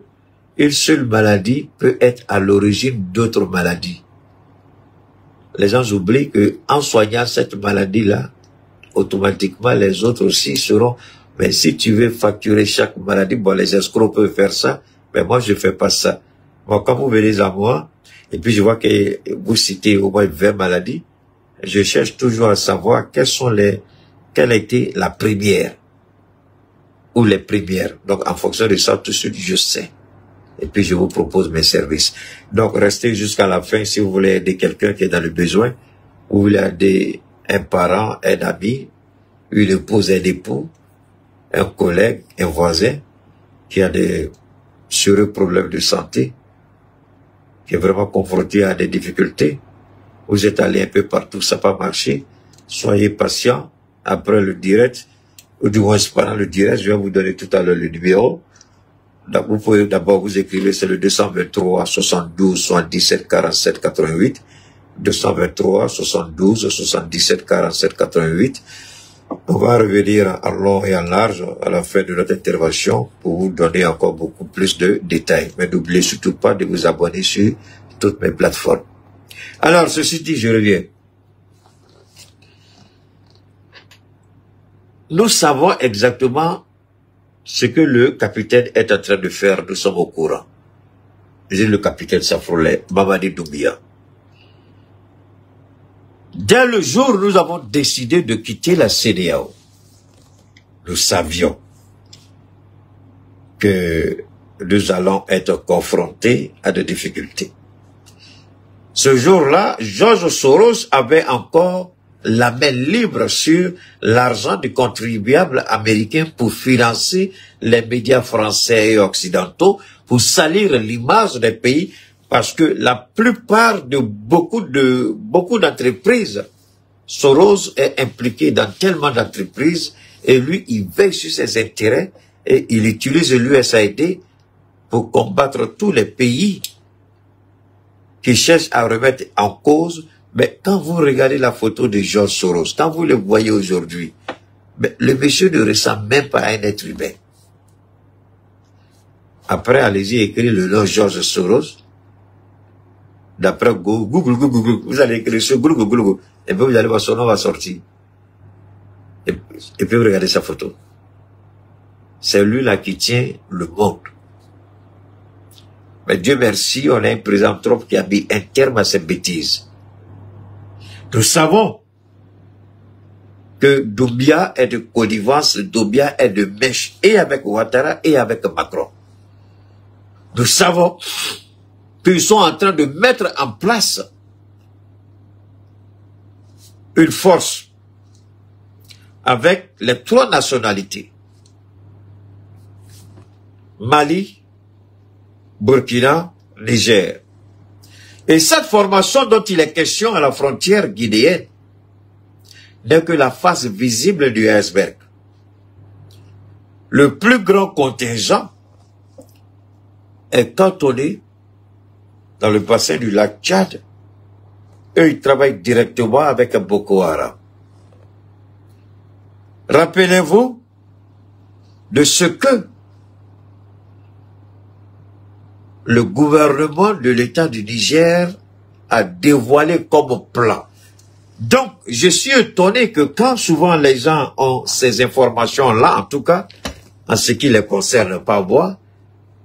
une seule maladie peut être à l'origine d'autres maladies. Les gens oublient que en soignant cette maladie-là, automatiquement les autres aussi seront. Mais si tu veux facturer chaque maladie, bon, les escrocs peuvent faire ça, mais moi je fais pas ça. Bon, quand vous venez à moi, et puis je vois que vous citez au moins 20 maladies, je cherche toujours à savoir quelle a été la première ou les premières. Donc en fonction de ça, tout de suite je sais. Et puis je vous propose mes services. Donc restez jusqu'à la fin si vous voulez aider quelqu'un qui est dans le besoin, ou vous voulez aider un parent, un ami, une épouse, un époux, un collègue, un voisin qui a des sérieux problèmes de santé, qui est vraiment confronté à des difficultés. Vous êtes allé un peu partout, ça n'a pas marché. Soyez patient. Après le direct, ou du moins pendant le direct, je vais vous donner tout à l'heure le numéro. Donc, vous pouvez d'abord vous écrire, c'est le 223 72 77 47 88. 223 72 77 47 88. On va revenir en long et en large à la fin de notre intervention pour vous donner encore beaucoup plus de détails. Mais n'oubliez surtout pas de vous abonner sur toutes mes plateformes. Alors, ceci dit, je reviens. Nous savons exactement ce que le capitaine est en train de faire. Nous sommes au courant. C'est le capitaine Safrolet, Mamadi Doumbia. Dès le jour où nous avons décidé de quitter la CEDEAO, nous savions que nous allons être confrontés à des difficultés. Ce jour-là, George Soros avait encore la main libre sur l'argent du contribuable américain pour financer les médias français et occidentaux, pour salir l'image des pays, parce que la plupart de beaucoup d'entreprises, Soros est impliqué dans tellement d'entreprises, et lui, il veille sur ses intérêts, et il utilise l'USAID pour combattre tous les pays qui cherchent à remettre en cause, mais quand vous regardez la photo de George Soros, quand vous le voyez aujourd'hui, le monsieur ne ressemble même pas à un être humain. Après, allez-y écrire le nom George Soros. D'après Google, vous allez écrire sur Google, et puis vous allez voir son nom va sortir. Et puis vous regardez sa photo. C'est lui là qui tient le monde. Mais Dieu merci, on a un président Trump qui a mis un terme à ces bêtises. Nous savons que Doumbia est de connivence, Doumbia est de mèche, et avec Ouattara et avec Macron. Nous savons qu'ils sont en train de mettre en place une force avec les 3 nationalités. Mali, Burkina, Niger. Et cette formation dont il est question à la frontière guinéenne n'est que la face visible du iceberg. Le plus grand contingent est cantonné dans le bassin du lac Tchad. Eux, ils travaillent directement avec Boko Haram. Rappelez-vous de ce que le gouvernement de l'État du Niger a dévoilé comme plan. Donc, je suis étonné que quand souvent les gens ont ces informations-là, en tout cas, en ce qui les concerne, pas moi,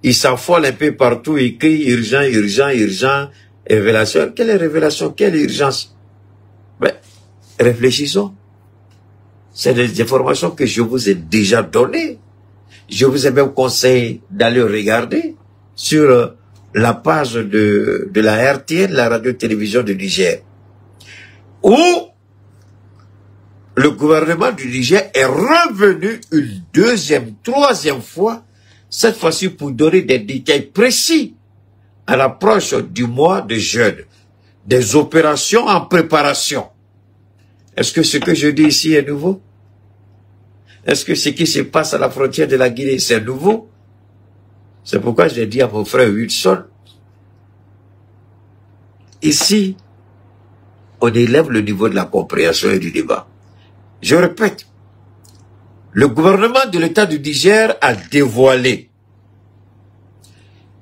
ils s'affolent un peu partout, ils crient urgent, urgent, urgent, révélation. Quelle est révélation? Quelle urgence? Mais, réfléchissons. C'est des informations que je vous ai déjà données. Je vous ai même conseillé d'aller regarder sur la page de la RTN, la radio-télévision du Niger, où le gouvernement du Niger est revenu une deuxième, troisième fois, cette fois-ci pour donner des détails précis à l'approche du mois de jeûne, des opérations en préparation. Est-ce que ce que je dis ici est nouveau? Est-ce que ce qui se passe à la frontière de la Guinée, c'est nouveau? C'est pourquoi j'ai dit à mon frère Wilson, ici, on élève le niveau de la compréhension et du débat. Je répète, le gouvernement de l'État du Niger a dévoilé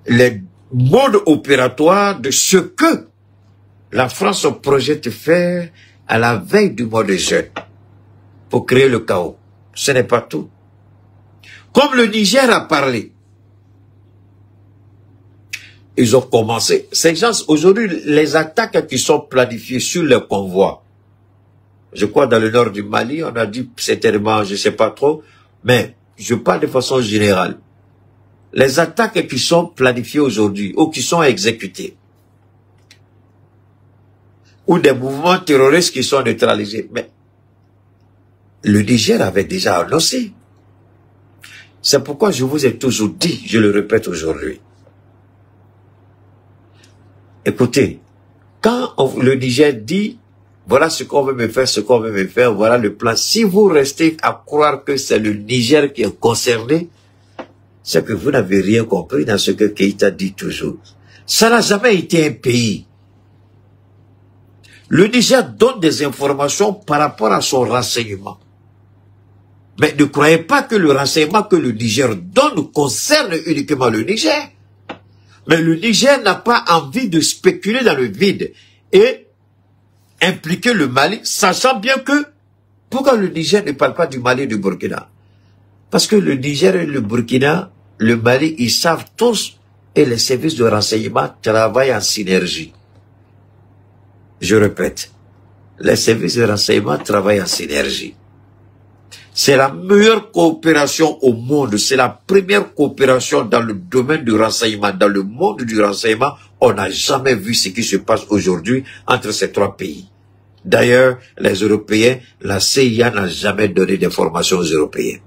les modes opératoires de ce que la France projette faire à la veille du mois de jeûne pour créer le chaos. Ce n'est pas tout. Comme le Niger a parlé, ils ont commencé. Ces gens, aujourd'hui, les attaques qui sont planifiées sur les convois, je crois dans le nord du Mali, on a dit certainement, je ne sais pas trop, mais je parle de façon générale. Les attaques qui sont planifiées aujourd'hui, ou qui sont exécutées, ou des mouvements terroristes qui sont neutralisés, mais le Niger avait déjà annoncé. C'est pourquoi je vous ai toujours dit, je le répète aujourd'hui. Écoutez, quand le Niger dit, voilà ce qu'on veut me faire, ce qu'on veut me faire, voilà le plan. Si vous restez à croire que c'est le Niger qui est concerné, c'est que vous n'avez rien compris dans ce que Keïta dit toujours. Ça n'a jamais été un pays. Le Niger donne des informations par rapport à son renseignement. Mais ne croyez pas que le renseignement que le Niger donne concerne uniquement le Niger. Mais le Niger n'a pas envie de spéculer dans le vide et impliquer le Mali, sachant bien que, pourquoi le Niger ne parle pas du Mali et du Burkina? Parce que le Niger et le Burkina, le Mali, ils savent tous, et les services de renseignement travaillent en synergie. Je répète, les services de renseignement travaillent en synergie. C'est la meilleure coopération au monde. C'est la première coopération dans le domaine du renseignement. Dans le monde du renseignement, on n'a jamais vu ce qui se passe aujourd'hui entre ces 3 pays. D'ailleurs, les Européens, la CIA n'a jamais donné d'informations aux Européens.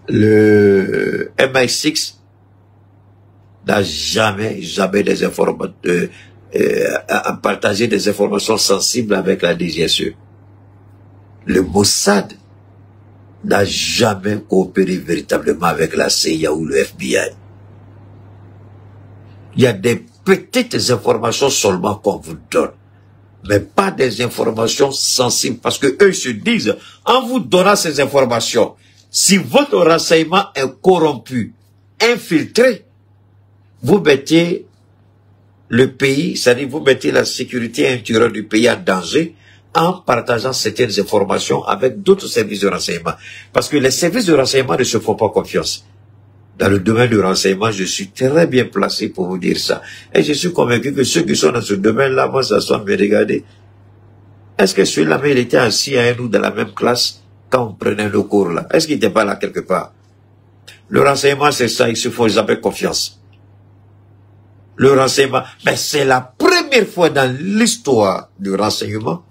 Le MI6 n'a jamais des informations, partagé des informations sensibles avec la DGSE. Le Mossad n'a jamais coopéré véritablement avec la CIA ou le FBI. Il y a des petites informations seulement qu'on vous donne, mais pas des informations sensibles, parce que eux se disent, en vous donnant ces informations, si votre renseignement est corrompu, infiltré, vous mettez le pays, c'est-à-dire vous mettez la sécurité intérieure du pays en danger en partageant certaines informations avec d'autres services de renseignement. Parce que les services de renseignement ne se font pas confiance. Dans le domaine du renseignement, je suis très bien placé pour vous dire ça. Et je suis convaincu que ceux qui sont dans ce domaine-là vont s'asseoir me regarder. Est-ce que celui-là, il était assis à nous dans la même classe quand on prenait le cours là? Est-ce qu'il n'était pas là quelque part? Le renseignement, c'est ça, il se faut jamais confiance. Le renseignement, mais c'est la première fois dans l'histoire du renseignement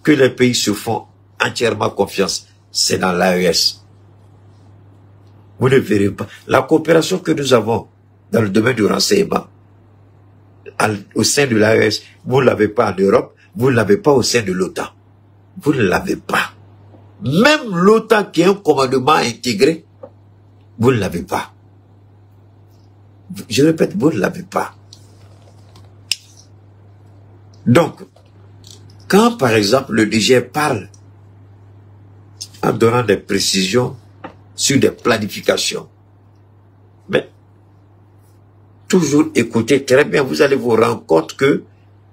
que les pays se font entièrement confiance. C'est dans l'AES. Vous ne verrez pas. La coopération que nous avons dans le domaine du renseignement, au sein de l'AES, vous ne l'avez pas en Europe, vous ne l'avez pas au sein de l'OTAN. Vous ne l'avez pas. Même l'OTAN qui est un commandement intégré, vous ne l'avez pas. Je répète, vous ne l'avez pas. Donc, quand par exemple le Niger parle en donnant des précisions sur des planifications, mais toujours écoutez très bien, vous allez vous rendre compte que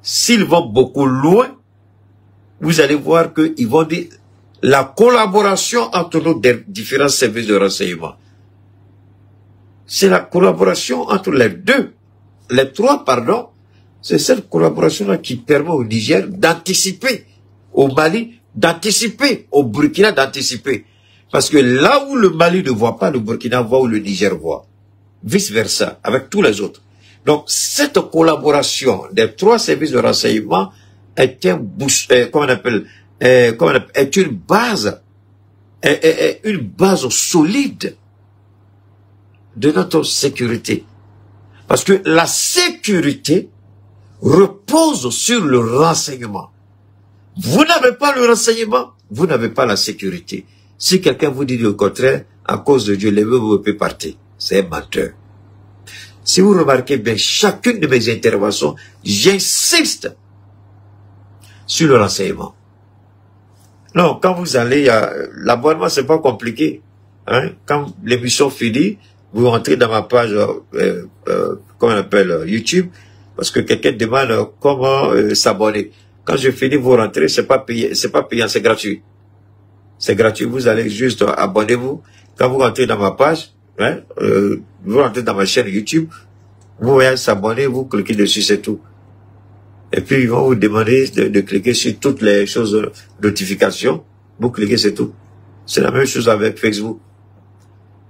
s'ils vont beaucoup loin, vous allez voir qu'ils vont dire la collaboration entre nos différents services de renseignement. C'est la collaboration entre les trois, pardon. C'est cette collaboration-là qui permet au Niger d'anticiper, au Mali d'anticiper, au Burkina d'anticiper. Parce que là où le Mali ne voit pas, le Burkina voit ou le Niger voit. Vice-versa, avec tous les autres. Donc, cette collaboration des trois services de renseignement est est une base solide de notre sécurité. Parce que la sécurité repose sur le renseignement. Vous n'avez pas le renseignement, vous n'avez pas la sécurité. Si quelqu'un vous dit le contraire, à cause de Dieu, levez-vous et partez. C'est un menteur. Si vous remarquez bien, chacune de mes interventions, j'insiste sur le renseignement. Non, quand vous allez, l'abonnement, c'est pas compliqué. Hein? Quand l'émission finit, vous rentrez dans ma page, comment on appelle, YouTube, parce que quelqu'un demande comment s'abonner. Quand je finis, vous rentrez, c'est pas payant, c'est gratuit. C'est gratuit, vous allez juste abonnez-vous. Quand vous rentrez dans ma page, hein, vous rentrez dans ma chaîne YouTube, vous voyez s'abonner, vous cliquez dessus, c'est tout. Et puis ils vont vous demander de cliquer sur toutes les choses, notifications, vous cliquez, c'est tout. C'est la même chose avec Facebook.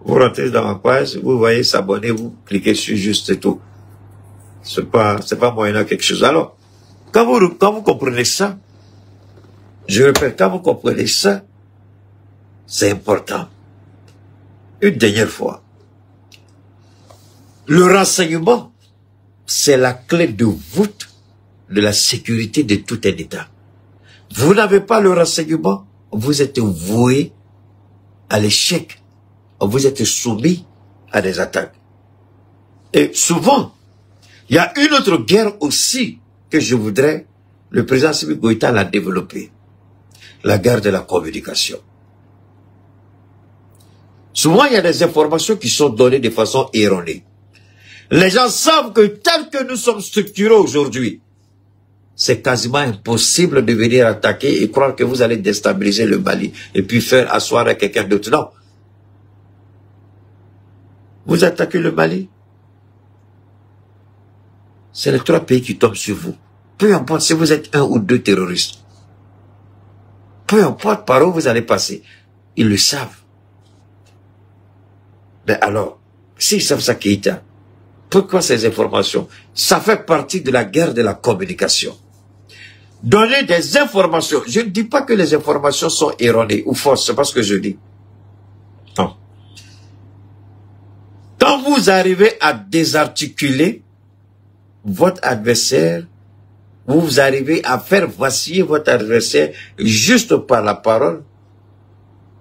Vous rentrez dans ma page, vous voyez s'abonner, vous cliquez sur juste, c'est tout. C'est pas moyen quelque chose. Alors, quand vous comprenez ça, je répète, quand vous comprenez ça, c'est important. Une dernière fois. Le renseignement, c'est la clé de voûte de la sécurité de tout un État. Vous n'avez pas le renseignement, vous êtes voué à l'échec. Vous êtes soumis à des attaques. Et souvent, il y a une autre guerre aussi que je voudrais, le président Assimi Goïta l'a développée. La guerre de la communication. Souvent, il y a des informations qui sont données de façon erronée. Les gens savent que tel que nous sommes structurés aujourd'hui, c'est quasiment impossible de venir attaquer et croire que vous allez déstabiliser le Mali et puis faire asseoir à quelqu'un d'autre. Non. Vous attaquez le Mali, c'est les trois pays qui tombent sur vous. Peu importe si vous êtes un ou deux terroristes. Peu importe par où vous allez passer. Ils le savent. Mais alors, s'ils savent ça, Keïta, pourquoi ces informations? Ça fait partie de la guerre de la communication. Donner des informations. Je ne dis pas que les informations sont erronées ou fausses, c'est pas ce que je dis. Non. Quand vous arrivez à désarticuler votre adversaire, vous arrivez à faire vaciller votre adversaire juste par la parole,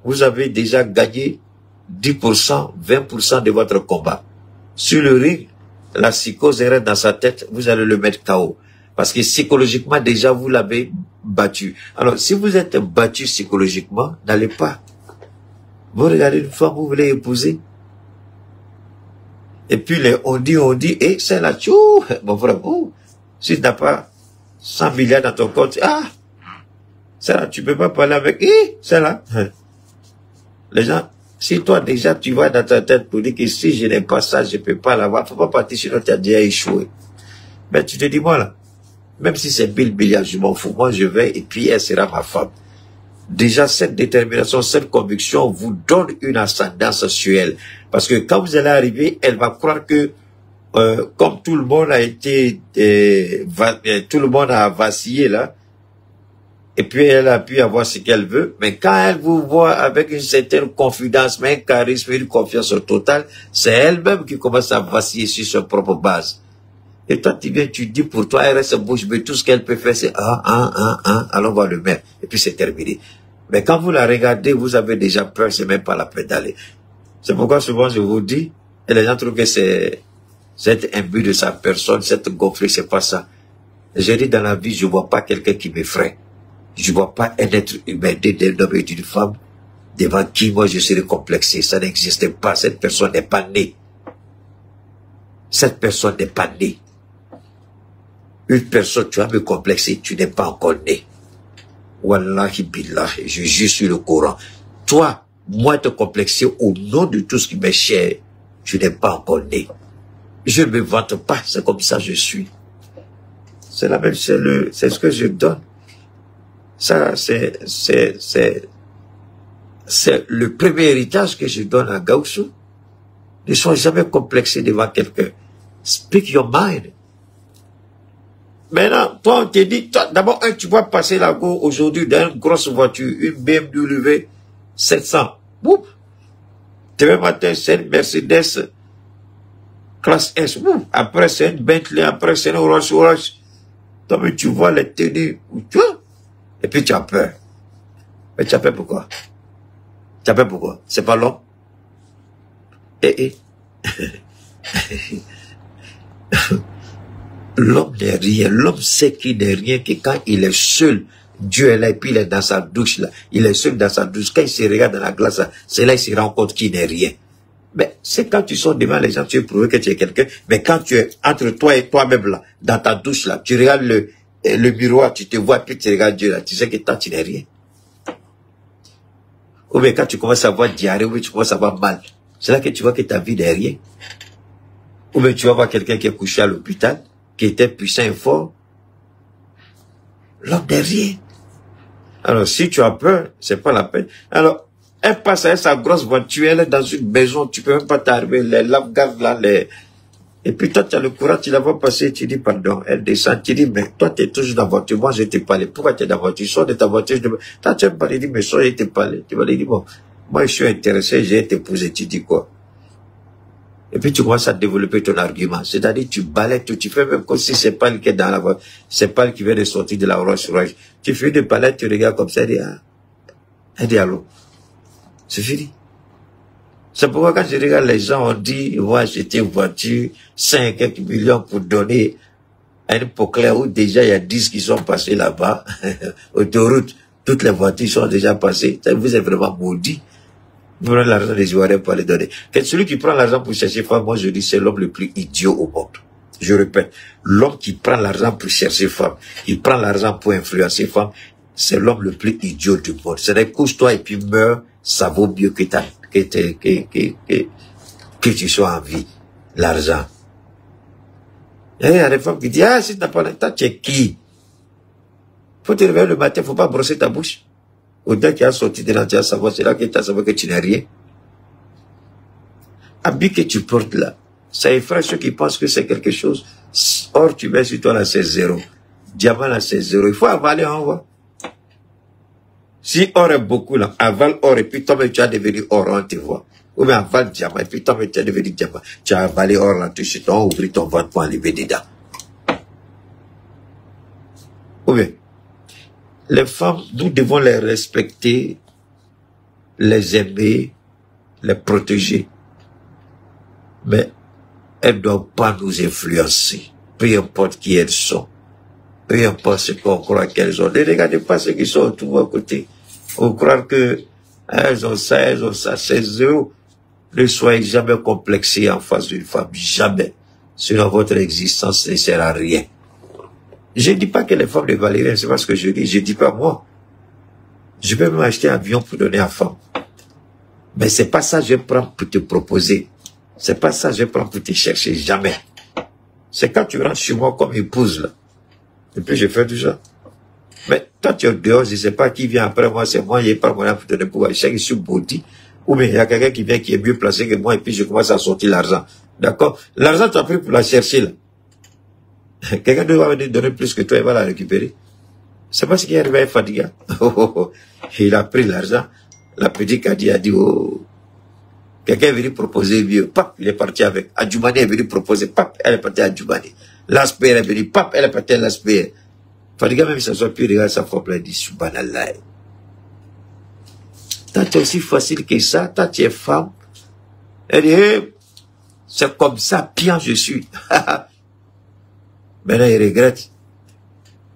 vous avez déjà gagné 10%, 20% de votre combat. Sur le ring, la psychose est dans sa tête, vous allez le mettre KO. Parce que psychologiquement, déjà, vous l'avez battu. Alors, si vous êtes battu psychologiquement, n'allez pas. Vous regardez une femme, vous voulez épouser. Et puis, on dit, et c'est là, tchou, mon frère, si tu n'as pas 100 milliards dans ton compte, c'est là, tu peux pas parler avec, c'est là. Les gens, si toi, déjà, tu vas dans ta tête pour dire que si je n'ai pas ça, je peux pas l'avoir, faut pas partir, sinon tu as déjà échoué. Mais tu te dis, moi, là, même si c'est 1000 milliards, je m'en fous, moi, je vais, et puis elle sera ma femme. Déjà, cette détermination, cette conviction vous donne une ascendance sur elle. Parce que quand vous allez arriver, elle va croire que, comme tout le monde a été, tout le monde a vacillé là, et puis elle a pu avoir ce qu'elle veut, mais quand elle vous voit avec une certaine confidence, mais un charisme, une confiance totale, c'est elle-même qui commence à vaciller sur sa propre base. Et toi, tu viens, tu dis pour toi, elle reste bouche, mais tout ce qu'elle peut faire, c'est alors on va le mettre. Et puis c'est terminé. Mais quand vous la regardez, vous avez déjà peur, c'est même pas la peine d'aller. C'est pourquoi souvent je vous dis, et les gens trouvent que c'est cet imbu de sa personne, cette gonflée, c'est pas ça. J'ai dit dans la vie, je vois pas quelqu'un qui m'effraie. Je vois pas un être humain, d'un homme et d'une femme, devant qui moi je serais complexé. Ça n'existe pas. Cette personne n'est pas née. Cette personne n'est pas née. Une personne, tu vas me complexer, tu n'es pas encore né. Wallahi billah, je jure sur le Coran. Toi, moi te complexer au nom de tout ce qui m'est cher, tu n'es pas encore né. Je ne me vante pas, c'est comme ça je suis. C'est la même, c'est ce que je donne. Ça, c'est le premier héritage que je donne à Gaussou. Ne sois jamais complexé devant quelqu'un. Speak your mind. Maintenant, toi, on te dit, d'abord, tu vas passer la go aujourd'hui dans une grosse voiture, une BMW 700. Boum. Demain matin, c'est une Mercedes classe S. Boum. Après, c'est une Bentley. Après, c'est une Rolls-Royce. Toi, mais tu vois les tenues. Tu vois? Et puis, tu as peur. Mais tu as peur pourquoi? Tu as peur pourquoi? C'est pas l'homme? L'homme n'est rien. L'homme sait qu'il n'est rien que quand il est seul. Dieu est là et puis il est dans sa douche là. Il est seul dans sa douche. Quand il se regarde dans la glace, c'est là qu'il se rend compte qu'il n'est rien. Mais c'est quand tu sors devant les gens, tu veux prouver que tu es quelqu'un. Mais quand tu es entre toi et toi-même là, dans ta douche là, tu regardes le miroir, tu te vois, puis tu regardes Dieu là, tu sais que toi tu n'es rien. Ou bien quand tu commences à avoir diarrhée, ou bien tu commences à avoir mal, c'est là que tu vois que ta vie n'est rien. Ou bien tu vas voir quelqu'un qui est couché à l'hôpital, qui était puissant et fort. L'homme n'est rien. Alors, si tu as peur, c'est pas la peine. Alors, elle passe avec sa grosse voiture, elle est dans une maison, tu peux même pas t'arriver, les lave-gaves là, et puis toi, tu as le courage, tu la vois passer, tu dis pardon, elle descend, tu dis, mais toi, tu es toujours dans la voiture, moi, je t'ai parlé, pourquoi tu es dans la voiture, sors de ta voiture, toi, tu as parlé, dis, mais sors, je t'ai parlé, tu vas lui dire, bon, moi, je suis intéressé, j'ai t'épouser, tu dis quoi? Et puis tu commences à développer ton argument. C'est-à-dire tu balayes tout, tu fais même comme si c'est pas le qui est dans la voiture, c'est pas le qui vient de sortir de la Rolls-Royce. Tu fais des palettes, tu regardes comme ça, elle dit allô. C'est fini. C'est pourquoi quand je regarde les gens, on dit, moi acheter une voiture, 5 quelques millions pour donner à une Poclair où déjà il y a 10 qui sont passés là-bas, autoroute, toutes les voitures sont déjà passées. Vous êtes vraiment maudits. Vous prenez l'argent des Ivoiriens pour les donner. Celui qui prend l'argent pour chercher femme, moi je dis c'est l'homme le plus idiot au monde. Je répète, l'homme qui prend l'argent pour chercher femme, il prend l'argent pour influencer femme, c'est l'homme le plus idiot du monde. C'est-à-dire couche-toi et puis meurs, ça vaut mieux que tu sois en vie. L'argent. Et il y a des femmes qui disent, ah si tu n'as pas le temps, tu es qui? Faut te réveiller le matin, faut pas brosser ta bouche. Au-delà qui a sorti de l'entière savoir, c'est là que tu as savoir que tu n'es rien. Habit que tu portes là, ça effraie ceux qui pensent que c'est quelque chose. Or, tu mets sur toi là, c'est 0. Diamant là, c'est 0. Il faut avaler en haut. Si or est beaucoup là, avale or et puis toi tu as devenu or, on te voit. Ou bien avale diamant et puis toi tu as devenu diamant. Tu as avalé or là, tu sais, tu as ouvert ton ventre pour enlever dedans. Ou bien, les femmes, nous devons les respecter, les aimer, les protéger. Mais elles ne doivent pas nous influencer, peu importe qui elles sont, peu importe ce qu'on croit qu'elles ont. Ne regardez pas ceux qui sont autour à côté. On croit que elles ont ça, c'est eux. Ne soyez jamais complexés en face d'une femme, jamais. Sinon votre existence ne sert à rien. Je ne dis pas que les femmes ne valent rien, c'est pas ce que je dis, je dis pas moi. Je vais même acheter un avion pour donner à femme. Mais c'est pas ça que je prends pour te proposer. C'est pas ça que je prends pour te chercher, jamais. C'est quand tu rentres chez moi comme épouse, là. Et puis je fais tout ça. Mais toi tu es dehors, je sais pas qui vient après moi, c'est moi, il n'est pas moyen pour te donner pour acheter, je suis body. Ou bien il y a quelqu'un qui vient qui est mieux placé que moi et puis je commence à sortir l'argent. D'accord? L'argent tu as pris pour la chercher, là. Quelqu'un doit venir donner plus que toi, il va la récupérer. C'est parce qu'il est arrivé à Fadiga. Il a pris l'argent. La petite Kadi a dit, oh, quelqu'un est venu proposer mieux. Pap, il est parti avec. Adjoumani est venu proposer. Pap, elle est partie à Adjoumani. L'aspect est venu. Pap, elle est partie à l'aspect. Fadiga même s'assoit puis regarde sa femme, elle dit, subhanallah. Toi, tu es aussi facile que ça. Toi, tu es femme. Elle dit, hey, c'est comme ça, bien je suis. Maintenant, il regrette.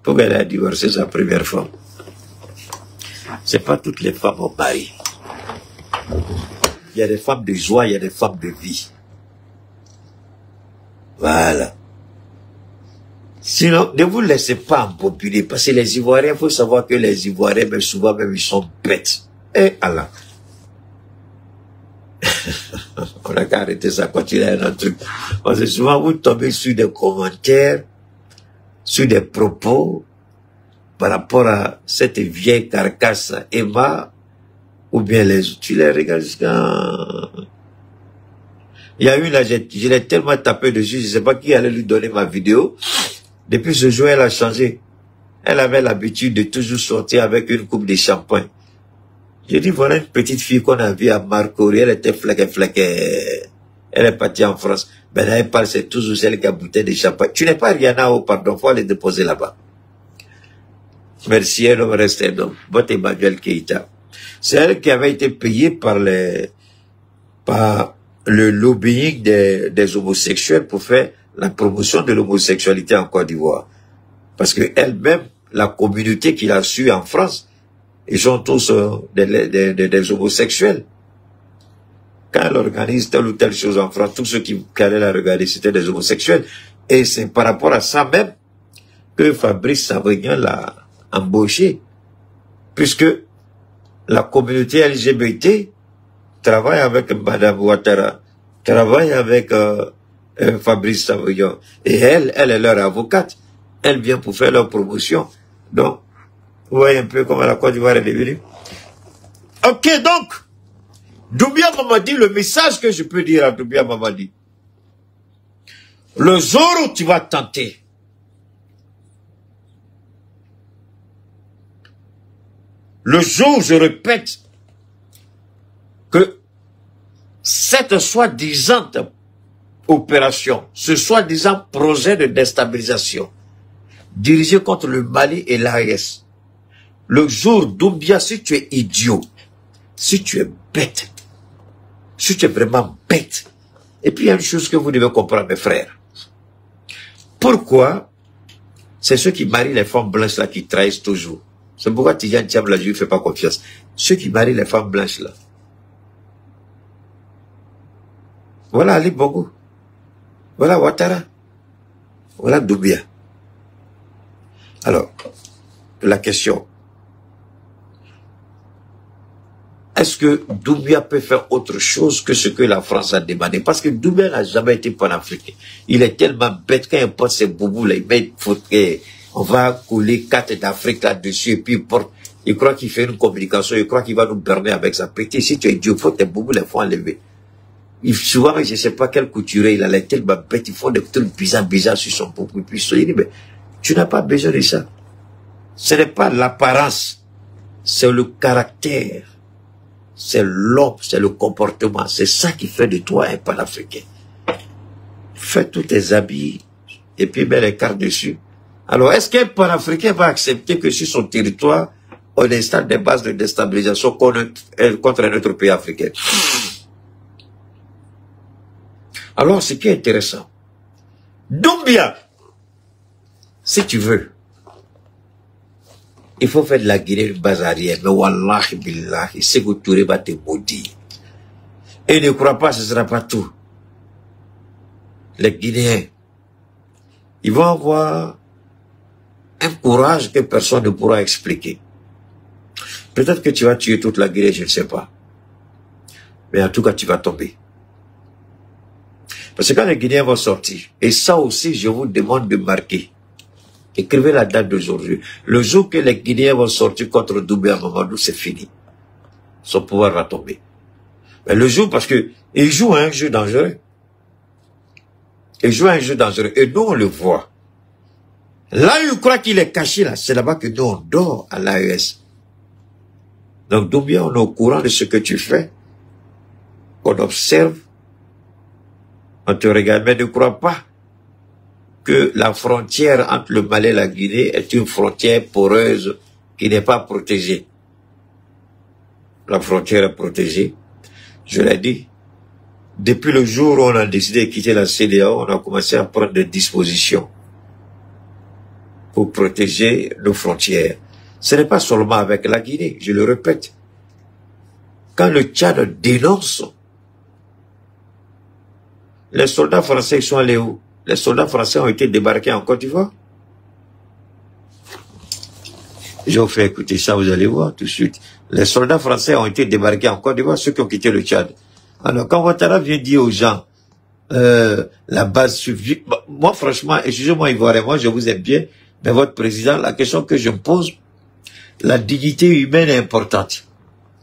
Pourquoi elle a divorcé sa première femme? C'est pas toutes les femmes au mari. Il y a des femmes de joie, il y a des femmes de vie. Voilà. Sinon, ne vous laissez pas empopuler, parce que les Ivoiriens, il faut savoir que les Ivoiriens, même souvent, même ils sont bêtes. Et Allah. On a qu'à arrêter ça, continuer un autre truc. Parce que souvent, vous tombez sur des commentaires, sur des propos, par rapport à cette vieille carcasse Emma, ou bien tu les regardes jusqu'à... Il y a une là, je l'ai tellement tapé dessus, je ne sais pas qui allait lui donner ma vidéo. Depuis ce jour, elle a changé. Elle avait l'habitude de toujours sortir avec une coupe de champagne. J'ai dit, voilà une petite fille qu'on a vue à Marcory, elle était flequée. Elle est partie en France. Maintenant, elle parle, c'est toujours celle qui a bouteille de champagne. Tu n'es pas Rihanna, oh pardon, faut aller déposer là-bas. Merci, un homme reste un homme. Votre Emmanuel Keïta. C'est elle qui avait été payée par le lobbying des homosexuels pour faire la promotion de l'homosexualité en Côte d'Ivoire. Parce que elle-même, la communauté qu'il a su en France, ils sont tous des homosexuels. Quand elle organise telle ou telle chose en France, tous ceux qui allaient la regarder, c'était des homosexuels. Et c'est par rapport à ça même que Fabrice Sabrignan l'a embauché. Puisque la communauté LGBT travaille avec Madame Ouattara, travaille avec Fabrice Sabrignan. Et elle est leur avocate. Elle vient pour faire leur promotion. Donc, vous voyez un peu comment la Côte d'Ivoire est devenue. Ok, donc, Doumbia Mamadi, le message que je peux dire à Doumbia Mamadi. Le jour où tu vas tenter, le jour où je répète que cette soi-disant opération, ce soi-disant projet de déstabilisation dirigé contre le Mali et l'AES, le jour Doumbia, si tu es idiot, si tu es bête, si tu es vraiment bête, et puis il y a une chose que vous devez comprendre, mes frères. Pourquoi c'est ceux qui marient les femmes blanches là qui trahissent toujours? C'est pourquoi Tidiane Thiam là, je lui fais pas confiance. Ceux qui marient les femmes blanches là. Voilà Ali Bongo. Voilà Ouattara. Voilà Doumbia. Alors, la question. Est-ce que Doumbia peut faire autre chose que ce que la France a demandé? Parce que Doumbia n'a jamais été panafricain. Il est tellement bête quand il porte ses boubous là, il met on va couler 4 d'Afrique là-dessus et puis il croit qu'il fait une communication, il croit qu'il va nous berner avec sa petite. Si tu es idiot, il faut tes boubous les faut enlever. Souvent, je ne sais pas quel couturier, il a l'air tellement bête, il faut des trucs bizarres sur son boubou. Puis il dit, mais tu n'as pas besoin de ça. Ce n'est pas l'apparence, c'est le caractère. C'est l'homme, c'est le comportement. C'est ça qui fait de toi un panafricain. Fais tous tes habits et puis mets les cartes dessus. Alors, est-ce qu'un panafricain va accepter que sur son territoire, on installe des bases de déstabilisation contre un autre pays africain? Alors, ce qui est intéressant, Doumbia, si tu veux, il faut faire de la Guinée une base arrière. Mais wallahi billahi, Sékou Touré va te maudire. Et ne crois pas, ce ne sera pas tout. Les Guinéens, ils vont avoir un courage que personne ne pourra expliquer. Peut-être que tu vas tuer toute la Guinée, je ne sais pas. Mais en tout cas, tu vas tomber. Parce que quand les Guinéens vont sortir, et ça aussi, je vous demande de marquer. Écrivez la date d'aujourd'hui. Le jour que les Guinéens vont sortir contre Doumbia Mamadou, c'est fini. Son pouvoir va tomber. Mais le jour, parce que il joue un jeu dangereux. Il joue un jeu dangereux. Et nous, on le voit. Là, il croit qu'il est caché, là. C'est là-bas que nous, on dort à l'AES. Donc, Doumbia, on est au courant de ce que tu fais. On observe. On te regarde. Mais ne crois pas que la frontière entre le Mali et la Guinée est une frontière poreuse qui n'est pas protégée. La frontière est protégée. Je l'ai dit. Depuis le jour où on a décidé de quitter la CEDEAO, on a commencé à prendre des dispositions pour protéger nos frontières. Ce n'est pas seulement avec la Guinée, je le répète. Quand le Tchad dénonce, les soldats français sont allés où? Les soldats français ont été débarqués en Côte d'Ivoire. Je vous fais écouter ça, vous allez voir tout de suite. Les soldats français ont été débarqués en Côte d'Ivoire, ceux qui ont quitté le Tchad. Alors, quand Ouattara vient dire aux gens, la base suffit, moi, franchement, excusez-moi, Ivoirien, moi, je vous aime bien, mais votre président, la question que je me pose, la dignité humaine est importante.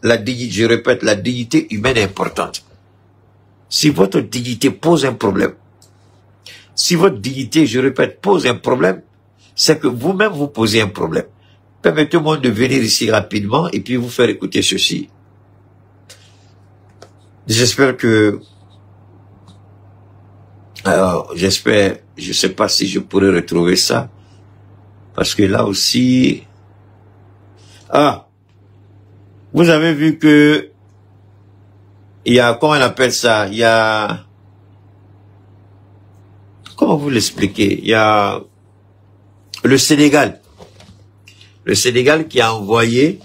La dignité, je répète, la dignité humaine est importante. Si votre dignité pose un problème, si votre dignité, je répète, pose un problème, c'est que vous-même vous posez un problème. Permettez-moi de venir ici rapidement et puis vous faire écouter ceci. J'espère que... Alors, j'espère, je sais pas si je pourrais retrouver ça. Parce que là aussi... Ah! Vous avez vu que... Il y a, comment on appelle ça? Il y a... Comment vous l'expliquez? Il y a... Le Sénégal. Le Sénégal qui a envoyé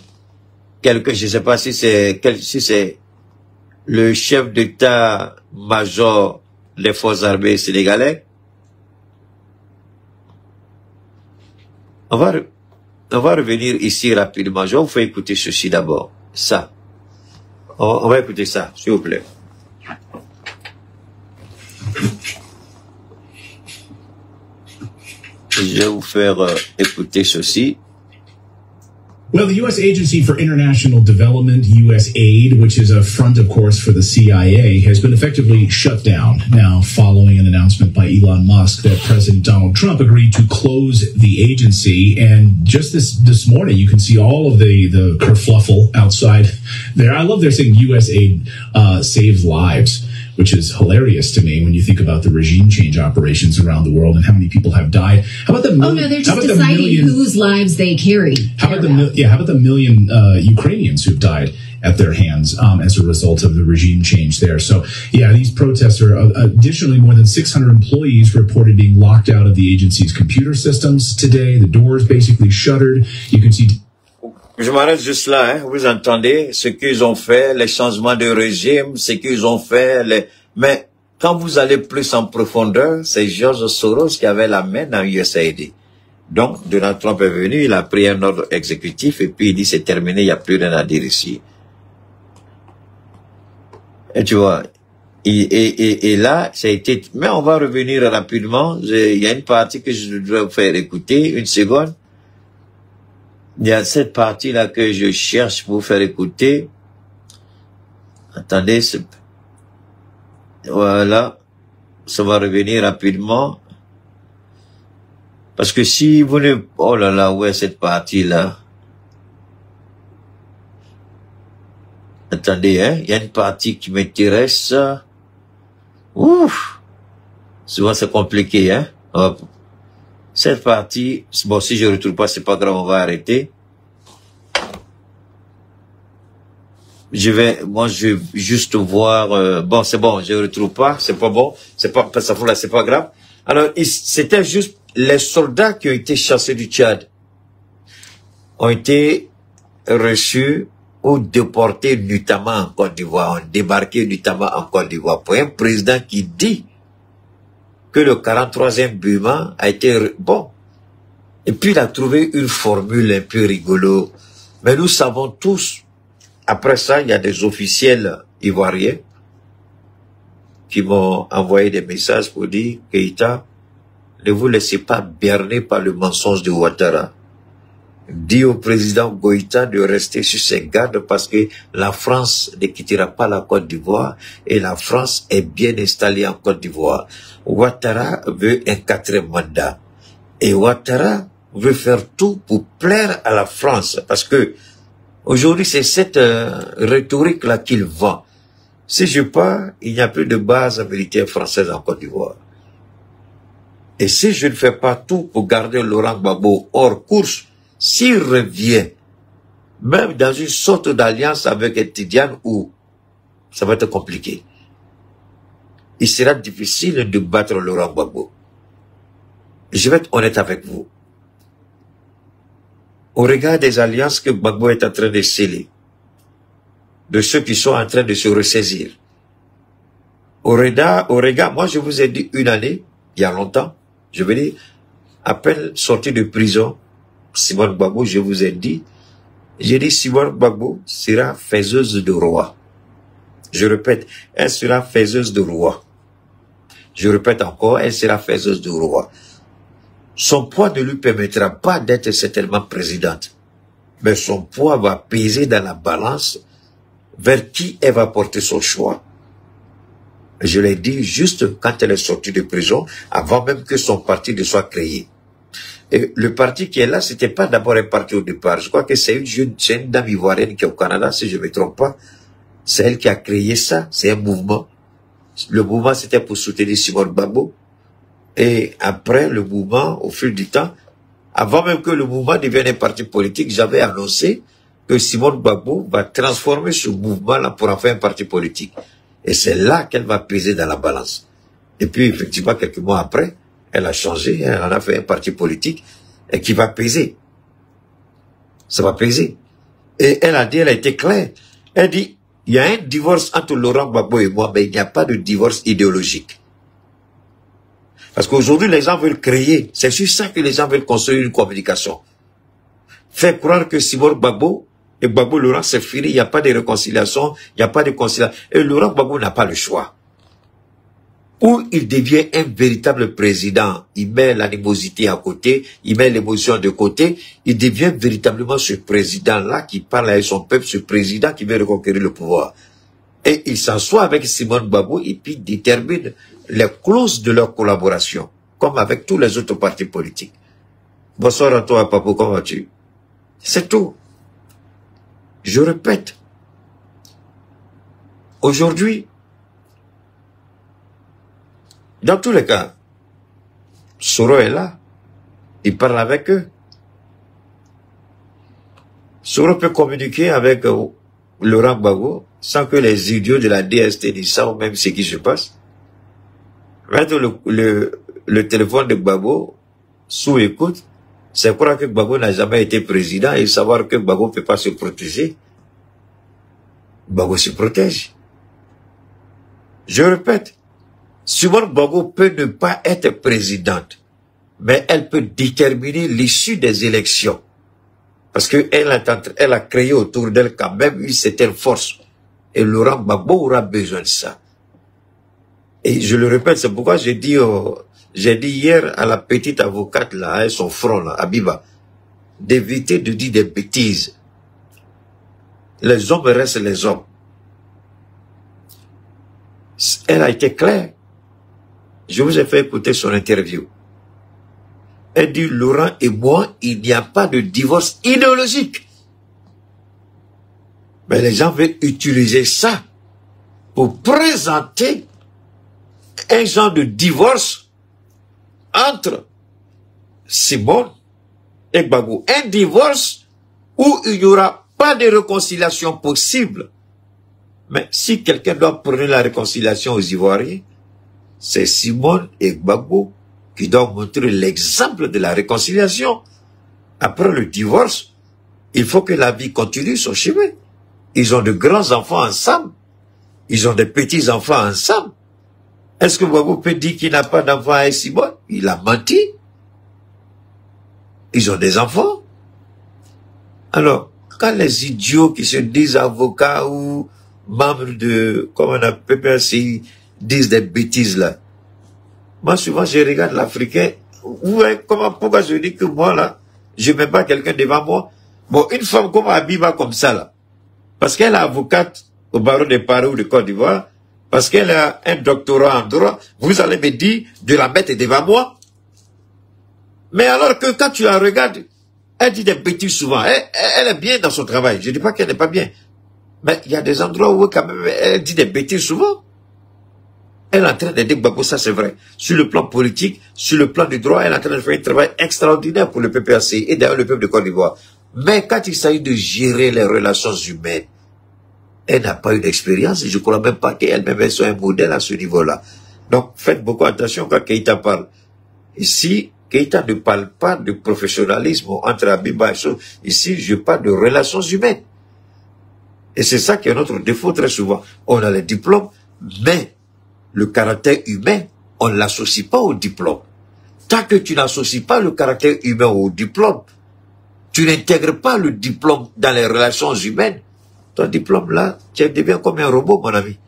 quelqu'un, je ne sais pas si c'est le chef d'état-major des forces armées sénégalais. On va revenir ici rapidement. Je vais vous faire écouter ceci d'abord. Ça. On va écouter ça, s'il vous plaît. Je vais vous faire écouter ceci. Well, the U.S. Agency for International Development, USAID, which is a front, of course, for the CIA, has been effectively shut down now following an announcement by Elon Musk that President Donald Trump agreed to close the agency. And just this morning, you can see all of the kerfluffle outside there. I love they're saying USAID saves lives, which is hilarious to me when you think about the regime change operations around the world and how many people have died. How about the million? Oh no, they're just deciding whose lives they carry. How about the million Ukrainians who've died at their hands as a result of the regime change there? So yeah, these protests are additionally more than 600 employees reported being locked out of the agency's computer systems today. The doors basically shuttered. You can see. Je m'arrête juste là, hein. Vous entendez ce qu'ils ont fait, les changements de régime, ce qu'ils ont fait, mais quand vous allez plus en profondeur, c'est George Soros qui avait la main dans USAID. Donc, Donald Trump est venu, il a pris un ordre exécutif et puis il dit c'est terminé, il n'y a plus rien à dire ici. Et tu vois, et là, ça a été, mais on va revenir rapidement, il y a une partie que je dois vous faire écouter, une seconde. Il y a cette partie-là que je cherche pour vous faire écouter. Attendez, voilà. Ça va revenir rapidement. Parce que si vous ne... Oh là là, ouais, cette partie-là. Attendez, hein. Il y a une partie qui m'intéresse. Ouf. Souvent, c'est compliqué, hein. Hop. Cette partie, bon, si je ne retrouve pas, c'est pas grave, on va arrêter. moi, je vais juste voir, bon, c'est bon, je ne retrouve pas, c'est pas bon, c'est pas grave. Alors, c'était juste les soldats qui ont été chassés du Tchad ont été reçus ou déportés notamment en Côte d'Ivoire, ont débarqué notamment en Côte d'Ivoire. Pour un président qui dit que le 43e Buma a été bon. Et puis il a trouvé une formule un peu rigolo. Mais nous savons tous, après ça, il y a des officiels ivoiriens qui m'ont envoyé des messages pour dire, Keïta, ne vous laissez pas berner par le mensonge de Ouattara. Dis au président Goïta de rester sur ses gardes parce que la France ne quittera pas la Côte d'Ivoire et la France est bien installée en Côte d'Ivoire. Ouattara veut un 4e mandat et Ouattara veut faire tout pour plaire à la France parce que aujourd'hui c'est cette rhétorique-là qu'il vend. Si je pars, il n'y a plus de base militaire française en Côte d'Ivoire. Et si je ne fais pas tout pour garder Laurent Gbagbo hors course, s'il revient, même dans une sorte d'alliance avec Tidiane, où ça va être compliqué, il sera difficile de battre Laurent Gbagbo. Je vais être honnête avec vous. Au regard des alliances que Gbagbo est en train de sceller, de ceux qui sont en train de se ressaisir, au regard, moi je vous ai dit une année, il y a longtemps, je veux dire, à peine sorti de prison, Simone Gbagbo, je vous ai dit, j'ai dit Simone Gbagbo sera faiseuse de roi. Je répète, elle sera faiseuse de roi. Je répète encore, elle sera faiseuse de roi. Son poids ne lui permettra pas d'être certainement présidente. Mais son poids va peser dans la balance vers qui elle va porter son choix. Je l'ai dit juste quand elle est sortie de prison, avant même que son parti ne soit créé. Et le parti qui est là, c'était pas d'abord un parti au départ. Je crois que c'est une dame ivoirienne qui est au Canada, si je ne me trompe pas. C'est elle qui a créé ça, c'est un mouvement. Le mouvement, c'était pour soutenir Simone Gbagbo. Et après le mouvement, au fil du temps, avant même que le mouvement devienne un parti politique, j'avais annoncé que Simone Gbagbo va transformer ce mouvement-là pour en faire un parti politique. Et c'est là qu'elle va peser dans la balance. Et puis, effectivement, quelques mois après, elle a changé, elle en a fait un parti politique et qui va peser. Ça va peser. Et elle a dit, elle a été claire. Elle dit, il y a un divorce entre Laurent Gbagbo et moi, mais il n'y a pas de divorce idéologique. Parce qu'aujourd'hui, les gens veulent créer. C'est sur ça que les gens veulent construire une communication. Faire croire que Simone Gbagbo et Gbagbo Laurent, c'est fini, il n'y a pas de réconciliation, il n'y a pas de conciliation. Et Laurent Gbagbo n'a pas le choix. Ou il devient un véritable président, il met l'animosité à côté, il met l'émotion de côté, il devient véritablement ce président-là qui parle avec son peuple, ce président qui veut reconquérir le pouvoir. Et il s'assoit avec Simone Gbagbo et puis détermine les clauses de leur collaboration, comme avec tous les autres partis politiques. Bonsoir à toi, Papou, comment vas-tu? C'est tout. Je répète. Aujourd'hui, dans tous les cas, Soro est là. Il parle avec eux. Soro peut communiquer avec Laurent Gbagbo sans que les idiots de la DST disent ça ou même ce qui se passe. Mettre le téléphone de Gbagbo sous écoute, c'est croire que Gbagbo n'a jamais été président et savoir que Gbagbo ne peut pas se protéger. Gbagbo se protège. Je répète, Simone Gbagbo peut ne pas être présidente, mais elle peut déterminer l'issue des élections. Parce qu'elle a créé autour d'elle quand même une certaine force. Et Laurent Gbagbo aura besoin de ça. Et je le répète, c'est pourquoi j'ai dit hier à la petite avocate là, à son front là, Abiba, d'éviter de dire des bêtises. Les hommes restent les hommes. Elle a été claire. Je vous ai fait écouter son interview. Elle dit, Laurent et moi, il n'y a pas de divorce idéologique. Mais les gens veulent utiliser ça pour présenter un genre de divorce entre Simone et Gbagbo. Un divorce où il n'y aura pas de réconciliation possible Mais si quelqu'un doit prôner la réconciliation aux Ivoiriens, c'est Simone et Gbagbo qui doivent montrer l'exemple de la réconciliation. Après le divorce, il faut que la vie continue son chemin. Ils ont de grands enfants ensemble. Ils ont des petits enfants ensemble. Est-ce que Gbagbo peut dire qu'il n'a pas d'enfants avec Simone? Il a menti. Ils ont des enfants. Alors, quand les idiots qui se disent avocats ou membres de, comment on appelle PPC, disent des bêtises là, moi souvent je regarde l'Africain, pourquoi je dis que moi là, je ne mets pas quelqu'un devant moi? Bon, une femme comme Abiba comme ça là, parce qu'elle est avocate au barreau de Paris ou de Côte d'Ivoire, parce qu'elle a un doctorat en droit, vous allez me dire de la mettre devant moi? Mais alors que quand tu la regardes, elle dit des bêtises souvent. Elle est bien dans son travail. Je ne dis pas qu'elle n'est pas bien. Mais il y a des endroits où quand même elle dit des bêtises souvent. Elle est en train d'aider Gbagbo, ça c'est vrai. Sur le plan politique, sur le plan du droit, elle est en train de faire un travail extraordinaire pour le PPAC et d'ailleurs le peuple de Côte d'Ivoire. Mais quand il s'agit de gérer les relations humaines, elle n'a pas eu d'expérience et je ne crois même pas qu'elle-même soit un modèle à ce niveau-là. Donc faites beaucoup attention quand Keïta parle. Ici, Keïta ne parle pas de professionnalisme entre Abiba et Sow. Ici, je parle de relations humaines. Et c'est ça qui est notre défaut très souvent. On a les diplômes, mais le caractère humain, on ne l'associe pas au diplôme. Tant que tu n'associes pas le caractère humain au diplôme, tu n'intègres pas le diplôme dans les relations humaines, ton diplôme là, tu deviens comme un robot, mon ami.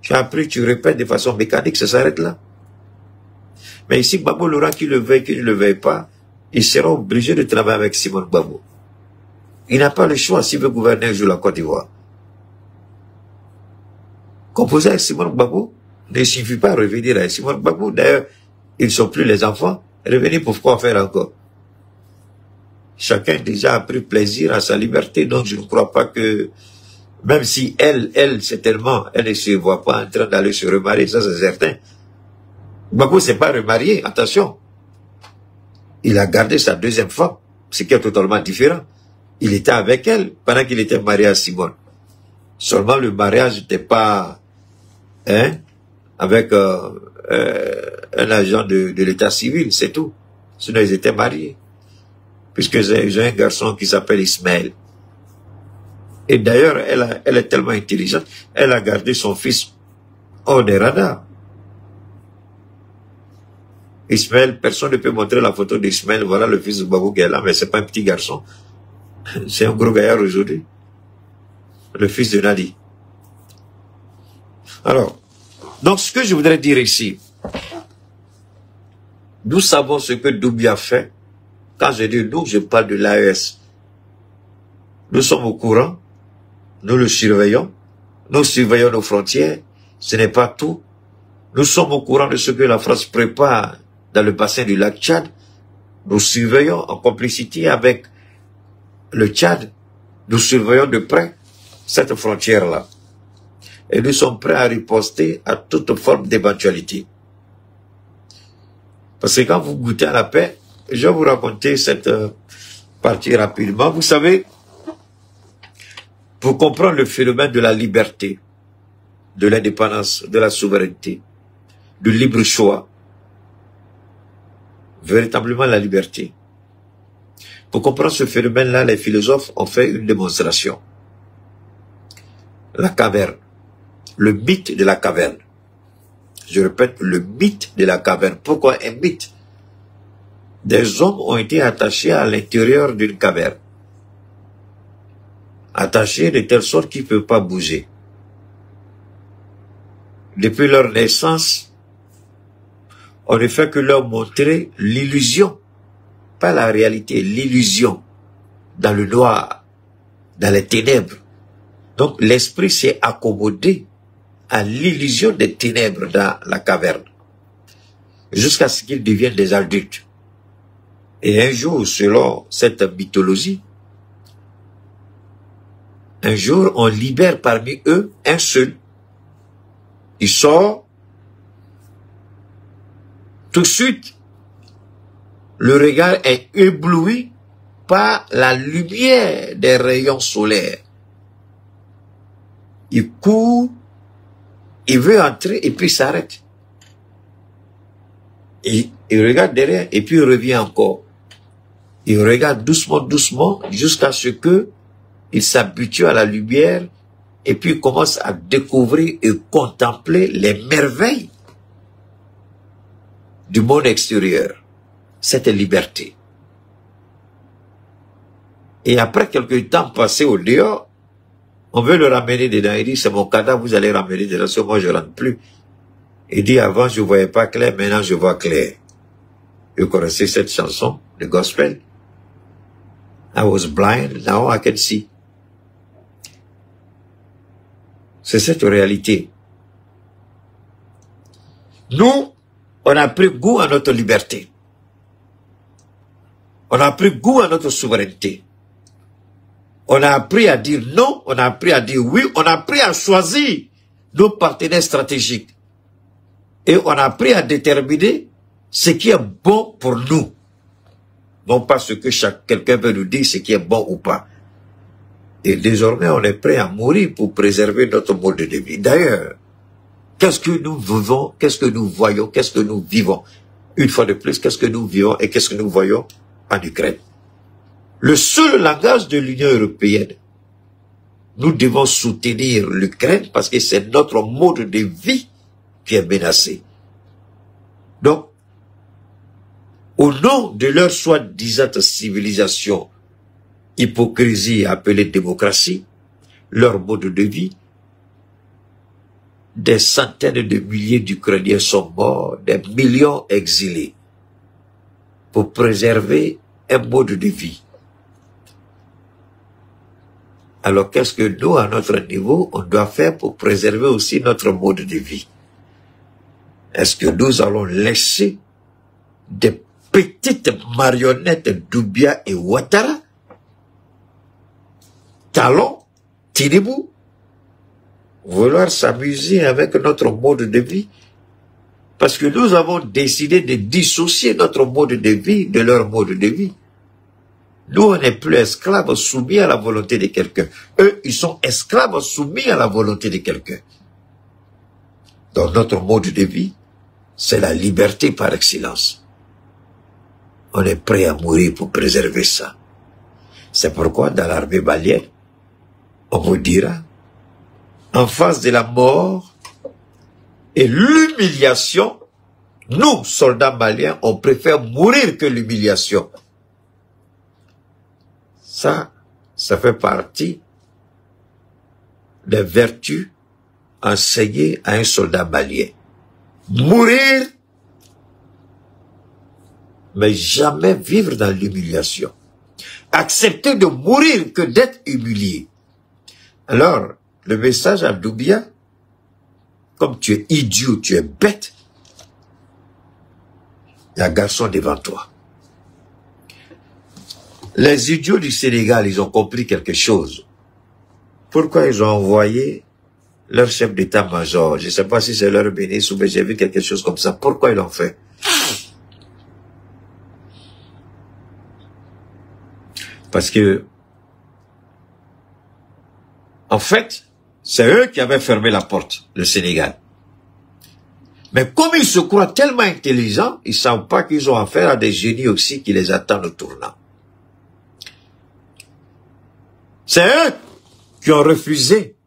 Tu as appris, tu répètes de façon mécanique, ça s'arrête là. Mais ici, Gbagbo Laurent, qui le veuille, qui ne le veuille pas, il sera obligé de travailler avec Simone Gbagbo. Il n'a pas le choix s'il veut gouverner un jour la Côte d'Ivoire. Composer avec Simone Gbagbo ne suffit pas à revenir avec Simone Gbagbo. D'ailleurs, ils ne sont plus les enfants. Revenir pour quoi faire encore? Chacun déjà a pris plaisir à sa liberté, donc je ne crois pas que, même si elle, certainement, elle ne se voit pas en train d'aller se remarier, ça c'est certain. Gbagbo ne s'est pas remarié, attention. Il a gardé sa deuxième femme, ce qui est totalement différent. Il était avec elle pendant qu'il était marié à Simone. Seulement le mariage n'était pas avec un agent de l'état civil, c'est tout. Sinon ils étaient mariés. Puisque j'ai un garçon qui s'appelle Ismaël. Et d'ailleurs, elle est tellement intelligente, elle a gardé son fils hors des radars. Ismaël, personne ne peut montrer la photo d'Ismaël. Voilà le fils de Gbagbo qui est là, mais c'est pas un petit garçon. C'est un gros gaillard aujourd'hui. Le fils de Nadi. Alors, donc ce que je voudrais dire ici, nous savons ce que Doumbia a fait. Quand je dis nous, je parle de l'AES. Nous sommes au courant, nous le surveillons, nous surveillons nos frontières, ce n'est pas tout. Nous sommes au courant de ce que la France prépare dans le bassin du lac Tchad. Nous surveillons en complicité avec le Tchad. Nous surveillons de près cette frontière-là. Et nous sommes prêts à riposter à toute forme d'éventualité. Parce que quand vous goûtez à la paix, je vais vous raconter cette partie rapidement. Vous savez, pour comprendre le phénomène de la liberté, de l'indépendance, de la souveraineté, du libre choix, véritablement la liberté. Pour comprendre ce phénomène-là, les philosophes ont fait une démonstration. La caverne, le mythe de la caverne. Je répète, le mythe de la caverne. Pourquoi un mythe? Des hommes ont été attachés à l'intérieur d'une caverne. Attachés de telle sorte qu'ils ne peuvent pas bouger. Depuis leur naissance, on ne fait que leur montrer l'illusion, pas la réalité, l'illusion, dans le noir, dans les ténèbres. Donc l'esprit s'est accommodé à l'illusion des ténèbres dans la caverne, jusqu'à ce qu'ils deviennent des adultes. Et un jour, selon cette mythologie, un jour, on libère parmi eux un seul. Il sort. Tout de suite, le regard est ébloui par la lumière des rayons solaires. il court, il veut entrer et puis il s'arrête. Il regarde derrière et puis il revient encore. Il regarde doucement, doucement, jusqu'à ce que il s'habitue à la lumière et puis il commence à découvrir et contempler les merveilles du monde extérieur. Cette liberté. Et après quelques temps passé au dehors, on veut le ramener dedans. Il dit, c'est mon cadavre, vous allez ramener dedans, parce que moi je rentre plus. Il dit, avant je voyais pas clair, maintenant je vois clair. Vous connaissez cette chanson, le gospel? I was blind, now I can see. C'est cette réalité. Nous, on a pris goût à notre liberté. On a pris goût à notre souveraineté. On a appris à dire non, on a appris à dire oui, on a appris à choisir nos partenaires stratégiques. Et on a appris à déterminer ce qui est bon pour nous. Non pas ce que quelqu'un veut nous dire, ce qui est bon ou pas. Et désormais, on est prêt à mourir pour préserver notre mode de vie. D'ailleurs, qu'est-ce que nous vivons, qu'est-ce que nous voyons, qu'est-ce que nous vivons? Une fois de plus, qu'est-ce que nous vivons et qu'est-ce que nous voyons en Ukraine? Le seul langage de l'Union européenne, nous devons soutenir l'Ukraine parce que c'est notre mode de vie qui est menacé. Donc, au nom de leur soi-disant civilisation, hypocrisie appelée démocratie, leur mode de vie, des centaines de milliers d'Ukrainiens sont morts, des millions exilés, pour préserver un mode de vie. Alors qu'est-ce que nous, à notre niveau, on doit faire pour préserver aussi notre mode de vie? Est-ce que nous allons laisser des petites marionnettes Doumbia et Ouattara, Talon, Tinibou, vouloir s'amuser avec notre mode de vie? Parce que nous avons décidé de dissocier notre mode de vie de leur mode de vie. Nous, on n'est plus esclaves soumis à la volonté de quelqu'un. Eux, ils sont esclaves soumis à la volonté de quelqu'un. Donc, notre mode de vie, c'est la liberté par excellence. On est prêt à mourir pour préserver ça. C'est pourquoi, dans l'armée malienne, on vous dira, en face de la mort et l'humiliation, nous, soldats maliens, on préfère mourir que l'humiliation. Ça fait partie des vertus enseignées à un soldat malien. Mourir, mais jamais vivre dans l'humiliation. Accepter de mourir que d'être humilié. Alors, le message à Doumbia, comme tu es idiot, tu es bête, il y a un garçon devant toi. Les idiots du Sénégal, ils ont compris quelque chose. Pourquoi ils ont envoyé leur chef d'état-major? Je ne sais pas si c'est leur ministre ou mais j'ai vu quelque chose comme ça. Pourquoi ils l'ont fait? Parce que, en fait, c'est eux qui avaient fermé la porte, le Sénégal. Mais comme ils se croient tellement intelligents, ils ne savent pas qu'ils ont affaire à des génies aussi qui les attendent au tournant. C'est eux qui ont refusé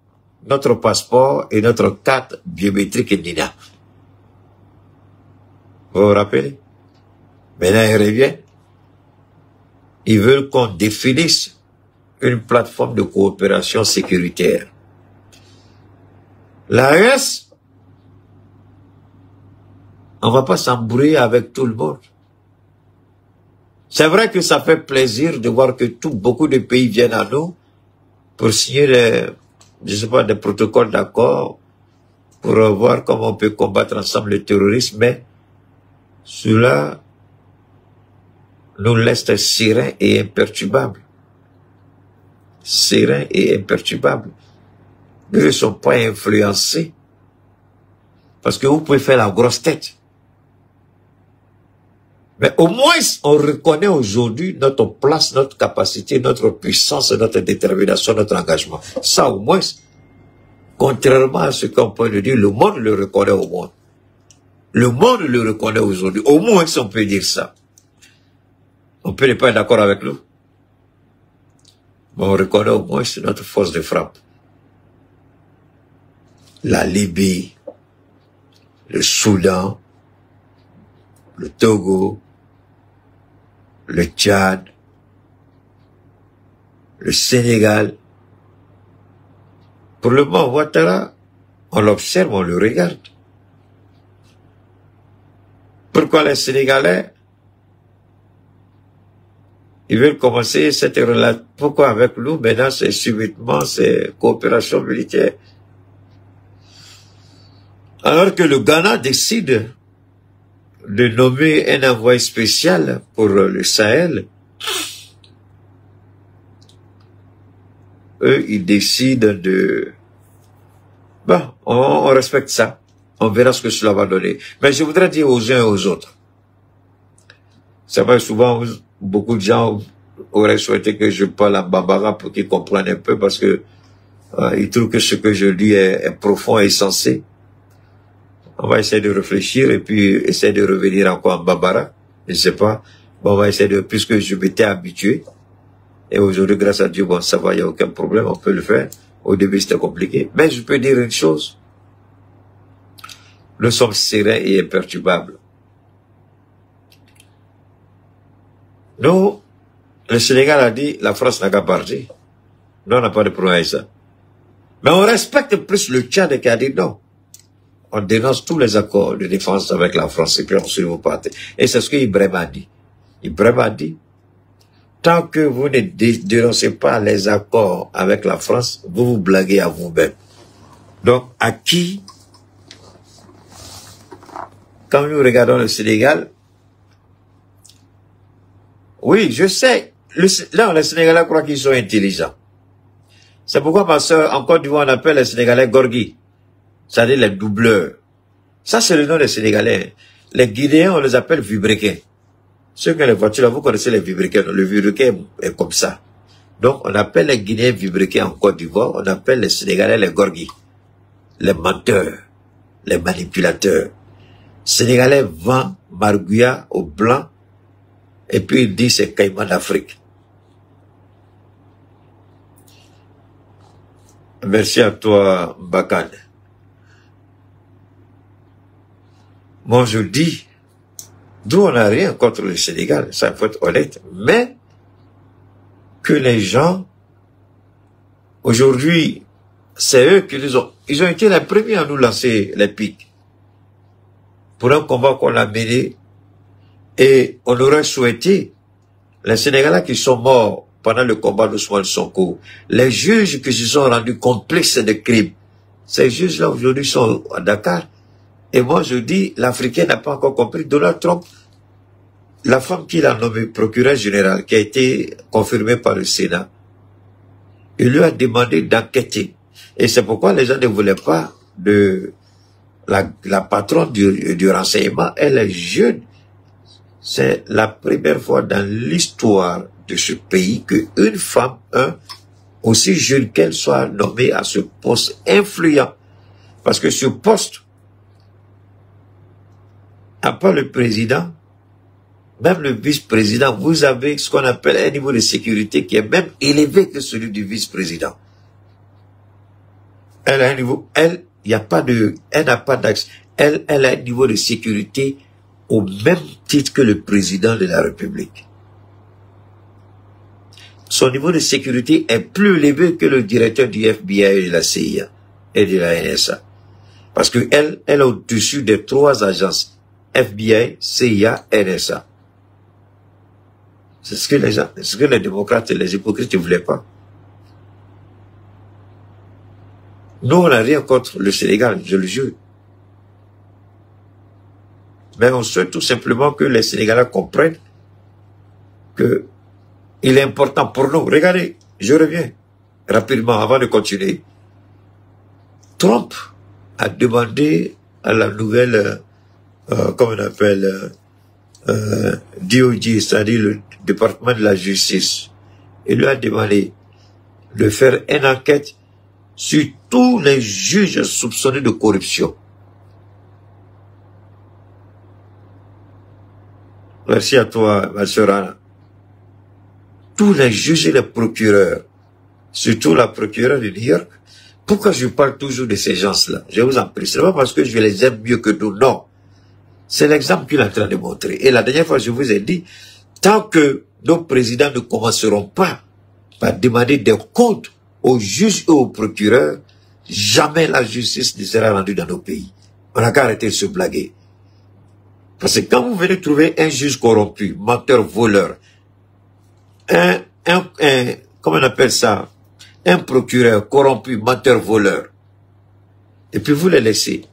notre passeport et notre carte biométrique NINA. Vous vous rappelez? Maintenant, ils reviennent. Ils veulent qu'on définisse une plateforme de coopération sécuritaire. L'AES, on ne va pas s'embrouiller avec tout le monde. C'est vrai que ça fait plaisir de voir que beaucoup de pays viennent à nous pour signer des protocoles d'accord, pour voir comment on peut combattre ensemble le terrorisme, mais cela nous laisse sereins et imperturbables. Sereins et imperturbables. Nous ne sommes pas influencés. Parce que vous pouvez faire la grosse tête. Mais au moins, on reconnaît aujourd'hui notre place, notre capacité, notre puissance, notre détermination, notre engagement. Ça, au moins, Contrairement à ce qu'on peut dire, le monde le reconnaît au monde. Le monde le reconnaît aujourd'hui. Au moins, si on peut dire ça. On peut ne pas être d'accord avec nous. Mais on reconnaît au moins notre force de frappe. La Libye, le Soudan, le Togo, le Tchad, le Sénégal. Pour le moment, Ouattara, on l'observe, on le regarde. Pourquoi les Sénégalais, ils veulent commencer cette relation? Pourquoi avec nous, maintenant, c'est subitement, c'est coopération militaire? Alors que le Ghana décide de nommer un envoyé spécial pour le Sahel, eux, ils décident de... Bon, on respecte ça. On verra ce que cela va donner. Mais je voudrais dire aux uns et aux autres. C'est vrai, souvent, beaucoup de gens auraient souhaité que je parle en bambara pour qu'ils comprennent un peu, parce que ils trouvent que ce que je dis est profond et sensé. On va essayer de réfléchir et puis essayer de revenir encore en bambara. Je ne sais pas. Bon, on va essayer de... Puisque je m'étais habitué. Et aujourd'hui, grâce à Dieu, bon, ça va, il n'y a aucun problème, on peut le faire. Au début, c'était compliqué. Mais je peux dire une chose. Nous sommes sereins et imperturbables. Nous, le Sénégal a dit, la France n'a qu'à partir. Nous, on n'a pas de problème avec ça. Mais on respecte plus le Tchad qui a dit non. On dénonce tous les accords de défense avec la France et puis on se vous partez. Et c'est ce qu'Ibrahim a dit. Ibrahim a dit, tant que vous ne dénoncez pas les accords avec la France, vous vous blaguez à vous-même. Donc, à qui, quand nous regardons le Sénégal, oui, je sais, là, les Sénégalais croient qu'ils sont intelligents. C'est pourquoi, ma soeur, en Côte d'Ivoire, on appelle les Sénégalais Gorgui. C'est-à-dire les doubleurs. Ça, c'est le nom des Sénégalais. Les Guinéens, on les appelle vibrequins. Ceux qui ont les voitures, là, vous connaissez les vibrequins. Le vibrequin est comme ça. Donc, on appelle les Guinéens vibrequins en Côte d'Ivoire. On appelle les Sénégalais les Gorgui. Les menteurs. Les manipulateurs. Sénégalais vend Marguya au blanc. Et puis, il dit c'est Caïman d'Afrique. Merci à toi, Bakan. Moi, je dis, nous, on n'a rien contre le Sénégal, ça faut être honnête, mais que les gens, aujourd'hui, c'est eux qui ils ont été les premiers à nous lancer les pics pour un combat qu'on a mené, et on aurait souhaité, les Sénégalais qui sont morts pendant le combat d'Ousmane Sonko, les juges qui se sont rendus complices de crimes, ces juges-là aujourd'hui sont à Dakar. Et moi, je dis, l'Africain n'a pas encore compris. Donald Trump, la femme qu'il a nommée procureur général, qui a été confirmée par le Sénat, il lui a demandé d'enquêter. Et c'est pourquoi les gens ne voulaient pas de la patronne du renseignement. Elle est jeune. C'est la première fois dans l'histoire de ce pays qu'une femme, aussi jeune qu'elle, soit nommée à ce poste influent. Parce que ce poste, à part le président, même le vice-président, vous avez ce qu'on appelle un niveau de sécurité qui est même élevé que celui du vice-président. Elle a un niveau, elle n'a pas d'accès. Elle a un niveau de sécurité au même titre que le président de la République. Son niveau de sécurité est plus élevé que le directeur du FBI et de la CIA et de la NSA. Parce que elle est au-dessus des 3 agences. FBI, CIA, NSA. C'est ce que les gens, ce que les démocrates et les hypocrites ne voulaient pas. Nous, on n'a rien contre le Sénégal, je le jure. Mais on souhaite tout simplement que les Sénégalais comprennent que il est important pour nous. Regardez, je reviens rapidement avant de continuer. Trump a demandé à la nouvelle comme on appelle DOJ, c'est-à-dire le département de la justice, il lui a demandé de faire une enquête sur tous les juges soupçonnés de corruption. Merci à toi, ma sœur Anna. Tous les juges et les procureurs, surtout la procureure de New York. Pourquoi je parle toujours de ces gens-là? Je vous en prie. Ce n'est pas parce que je les aime mieux que nous, non. C'est l'exemple qu'il est en train de montrer. Et la dernière fois, je vous ai dit, tant que nos présidents ne commenceront pas par demander des comptes aux juges et aux procureurs, jamais la justice ne sera rendue dans nos pays. On n'a qu'à arrêter de se blaguer. Parce que quand vous venez trouver un juge corrompu, menteur, voleur, comment on appelle ça, un procureur corrompu, menteur, voleur, et puis vous les laissez.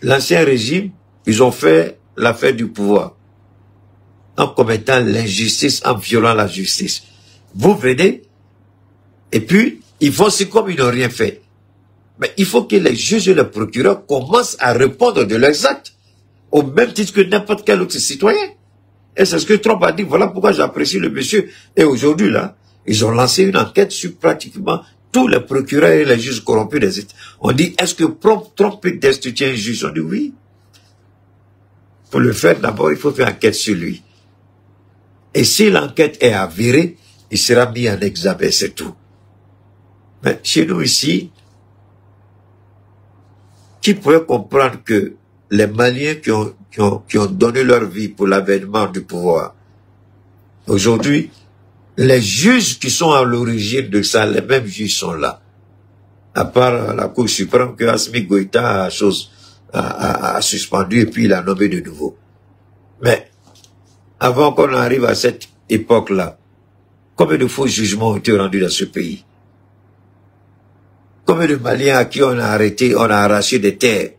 L'ancien régime, ils ont fait l'affaire du pouvoir en commettant l'injustice, en violant la justice. Vous venez, et puis, ils font c'est comme ils n'ont rien fait. Mais il faut que les juges et les procureurs commencent à répondre de leurs actes, au même titre que n'importe quel autre citoyen. Et c'est ce que Trump a dit, voilà pourquoi j'apprécie le monsieur. Et aujourd'hui, là, ils ont lancé une enquête sur pratiquement tous les procureurs et les juges corrompus des États. On dit, est-ce que Trump peut destituer un juge? On dit oui. Pour le faire, d'abord, il faut faire enquête sur lui. Et si l'enquête est avérée, il sera mis en examen, c'est tout. Mais chez nous ici, qui pourrait comprendre que les Maliens qui ont donné leur vie pour l'avènement du pouvoir, aujourd'hui, les juges qui sont à l'origine de ça, les mêmes juges sont là. À part la Cour suprême que Assimi Goïta a suspendu et puis il a nommé de nouveau. Mais, avant qu'on arrive à cette époque-là, combien de faux jugements ont été rendus dans ce pays? Combien de Maliens à qui on a arrêté, on a arraché des terres?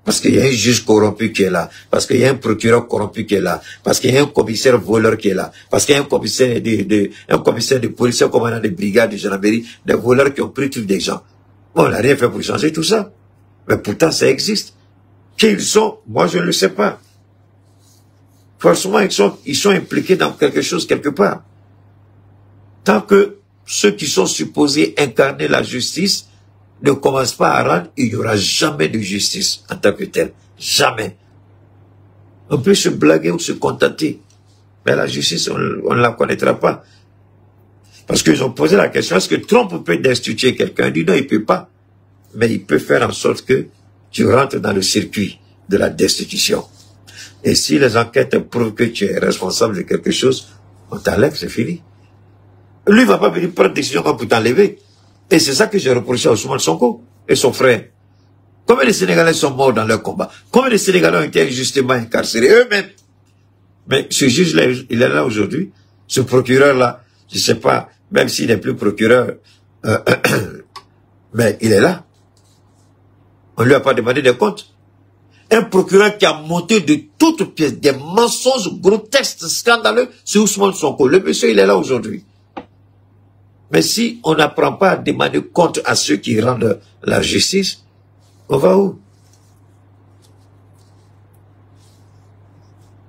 Parce qu'il y a un juge corrompu qui est là, parce qu'il y a un procureur corrompu qui est là, parce qu'il y a un commissaire voleur qui est là, parce qu'il y a un commissaire de police, un commandant de brigade de gendarmerie, des voleurs qui ont pris tous des gens. Bon, on n'a rien fait pour changer tout ça. Mais pourtant, ça existe. Qui ils sont? Moi, je ne le sais pas. Forcément, ils sont impliqués dans quelque chose quelque part. Tant que ceux qui sont supposés incarner la justice ne commencent pas à rendre, il n'y aura jamais de justice en tant que telle. Jamais. On peut se blaguer ou se contenter. Mais la justice, on ne la connaîtra pas. Parce qu'ils ont posé la question, est-ce que Trump peut destituer quelqu'un? Il dit non, il ne peut pas. Mais il peut faire en sorte que tu rentres dans le circuit de la destitution. Et si les enquêtes prouvent que tu es responsable de quelque chose, on t'enlève, c'est fini. Lui ne va pas venir prendre décision pour t'enlever. Et c'est ça que j'ai reproché à Ousmane Sonko et son frère. Combien de Sénégalais sont morts dans leur combat? Combien de Sénégalais ont été injustement incarcérés eux-mêmes? Mais ce juge-là, il est là aujourd'hui. Ce procureur-là, je ne sais pas, même s'il n'est plus procureur, mais il est là. On ne lui a pas demandé des comptes. Un procureur qui a monté de toutes pièces des mensonges grotesques, scandaleux, c'est Ousmane Sonko. Le monsieur, il est là aujourd'hui. Mais si on n'apprend pas à demander compte à ceux qui rendent la justice, on va où?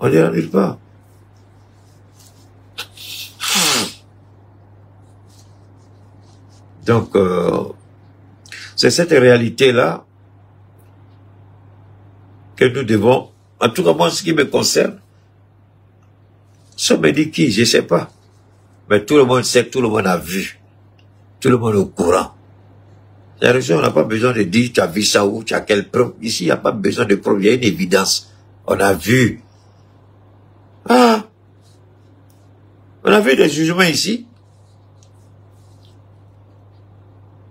On n'ira nulle part. Donc, c'est cette réalité-là que nous devons, en tout cas moi, ce qui me concerne, ça me dit qui, je ne sais pas. Mais tout le monde sait, tout le monde a vu. Tout le monde est au courant. La raison, on n'a pas besoin de dire, tu as vu ça où, tu as quelle preuve. Ici, il n'y a pas besoin de preuve, il y a une évidence. On a vu. Ah! On a vu des jugements ici.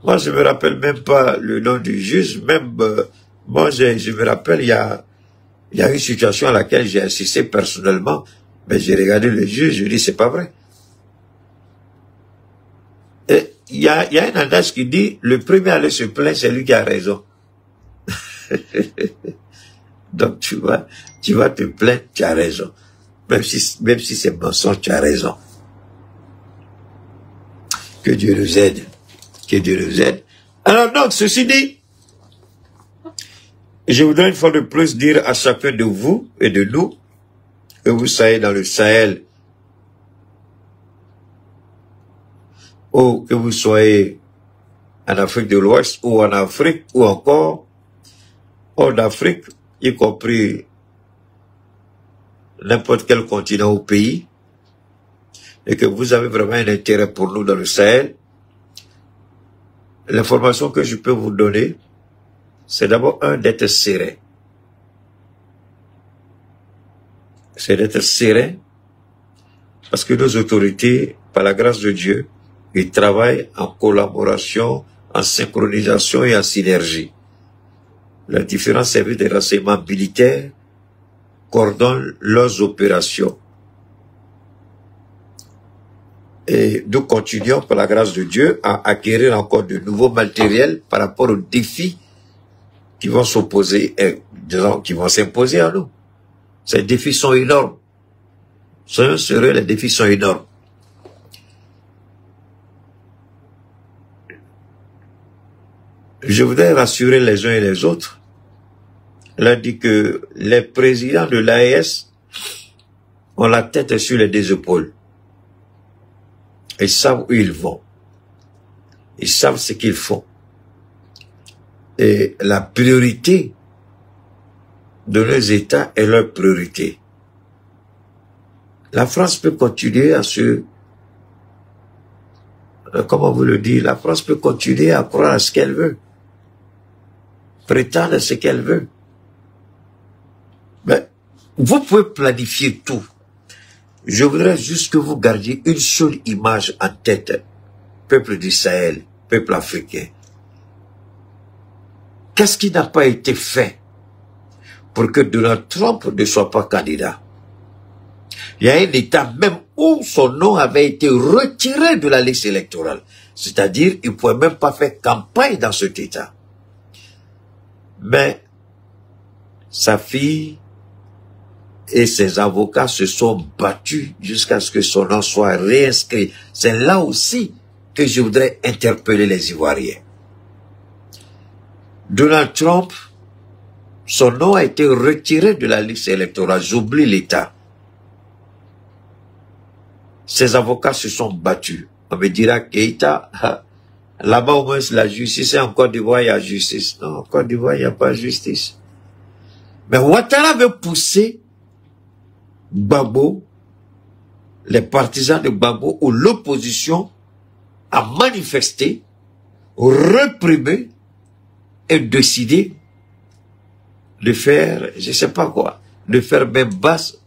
Moi, je me rappelle même pas le nom du juge. Même, moi, je me rappelle, il y a une situation à laquelle j'ai assisté personnellement. Mais j'ai regardé le juge, je dis, c'est pas vrai. Et il y a un adage qui dit, le premier à aller se plaindre, c'est lui qui a raison. Donc, tu vas te plaindre, tu as raison. Même si c'est mensonge, tu as raison. Que Dieu nous aide. Que Dieu nous aide. Alors donc, ceci dit, je voudrais une fois de plus dire à chacun de vous et de nous, que vous soyez dans le Sahel, ou que vous soyez en Afrique de l'Ouest ou en Afrique ou encore hors d'Afrique, y compris n'importe quel continent ou pays, et que vous avez vraiment un intérêt pour nous dans le Sahel, l'information que je peux vous donner, c'est d'abord d'être serein. C'est d'être serein parce que nos autorités, par la grâce de Dieu, ils travaillent en collaboration, en synchronisation et en synergie. Les différents services de renseignement militaires coordonnent leurs opérations. Et nous continuons, par la grâce de Dieu, à acquérir encore de nouveaux matériels par rapport aux défis qui vont s'opposer, disons, qui vont s'imposer à nous. Ces défis sont énormes. Soyons sérieux, les défis sont énormes. Je voudrais rassurer les uns et les autres. Elle a dit que les présidents de l'AES ont la tête sur les deux épaules. Ils savent où ils vont. Ils savent ce qu'ils font. Et la priorité de nos États est leur priorité. La France peut continuer à se... Comment vous le dites? La France peut continuer à croire à ce qu'elle veut. Prétendre à ce qu'elle veut. Mais vous pouvez planifier tout. Je voudrais juste que vous gardiez une seule image en tête. Peuple du Sahel, peuple africain. Qu'est-ce qui n'a pas été fait pour que Donald Trump ne soit pas candidat? Il y a un État même où son nom avait été retiré de la liste électorale. C'est-à-dire, il ne pouvait même pas faire campagne dans cet État. Mais sa fille et ses avocats se sont battus jusqu'à ce que son nom soit réinscrit. C'est là aussi que je voudrais interpeller les Ivoiriens. Donald Trump, son nom a été retiré de la liste électorale. J'oublie l'État. Ses avocats se sont battus. On me dira, Keïta, là-bas au moins la justice, et en Côte d'Ivoire il y a justice. Non, en Côte d'Ivoire il n'y a pas justice. Mais Ouattara veut pousser Gbagbo, les partisans de Gbagbo ou l'opposition à manifester, réprimer et décider de faire, je ne sais pas quoi, de faire même basse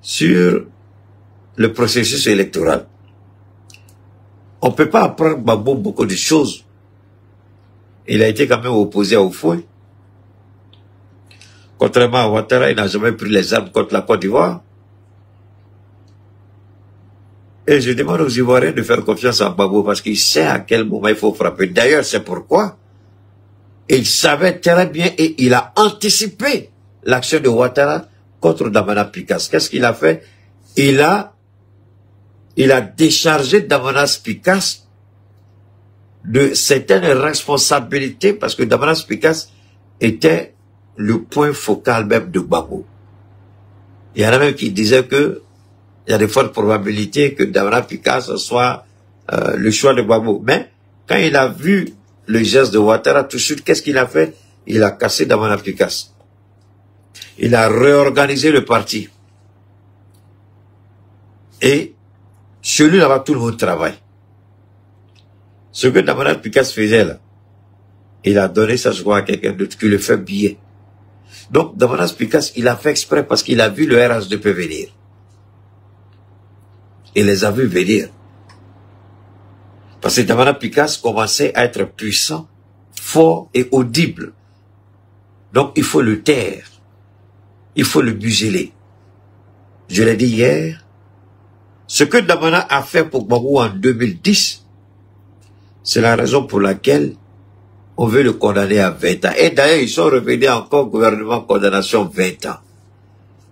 sur le processus électoral. On ne peut pas apprendre Gbagbo beaucoup de choses. Il a été quand même opposé à Oufoué. Contrairement à Ouattara, il n'a jamais pris les armes contre la Côte d'Ivoire. Et je demande aux Ivoiriens de faire confiance à Gbagbo parce qu'il sait à quel moment il faut frapper. D'ailleurs, c'est pourquoi il savait très bien et il a anticipé l'action de Ouattara contre Damana Picasse. Qu'est-ce qu'il a fait? Il a déchargé Damanas Picasse de certaines responsabilités parce que Damanas Picasse était le point focal même de Gbagbo. Il y en a même qui disaient que il y a de fortes probabilités que Damanas Picasse soit le choix de Gbagbo. Mais quand il a vu le geste de Ouattara, tout de suite, qu'est-ce qu'il a fait? Il a cassé Damanas Picasse. Il a réorganisé le parti. Et celui là-bas, tout le monde travaille. Ce que Damanas Picasse faisait là, il a donné ça, je crois, à quelqu'un d'autre qui le fait bien. Donc, Damanas Picasse, il a fait exprès parce qu'il a vu le RH2P venir. Il les a vus venir. Parce que Damanas Picasse commençait à être puissant, fort et audible. Donc, il faut le taire. Il faut le museler. Je l'ai dit hier. Ce que Damana a fait pour Gbagbo en 2010, c'est la raison pour laquelle on veut le condamner à 20 ans. Et d'ailleurs, ils sont revenus encore gouvernement condamnation 20 ans.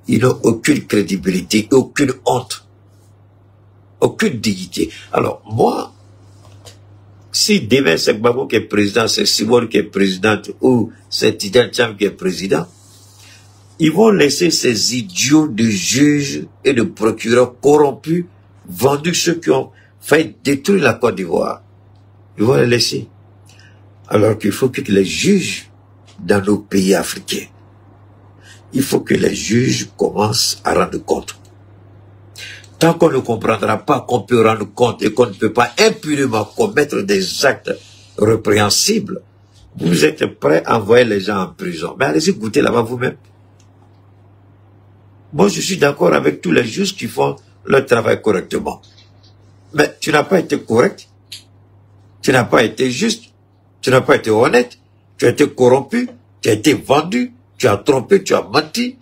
Ils n'ont aucune crédibilité, aucune honte, aucune dignité. Alors, moi, si demain c'est Gbagbo qui est président, c'est Simone qui est présidente, ou c'est Tidjane Thiam qui est président, ils vont laisser ces idiots de juges et de procureurs corrompus, vendus ceux qui ont fait détruire la Côte d'Ivoire. Ils vont les laisser. Alors qu'il faut que les juges dans nos pays africains, il faut que les juges commencent à rendre compte. Tant qu'on ne comprendra pas qu'on peut rendre compte et qu'on ne peut pas impunément commettre des actes répréhensibles, vous êtes prêts à envoyer les gens en prison. Mais allez-y goûter là-bas vous-même. Moi, je suis d'accord avec tous les juges qui font leur travail correctement. Mais tu n'as pas été correct, tu n'as pas été juste, tu n'as pas été honnête, tu as été corrompu, tu as été vendu, tu as trompé, tu as menti,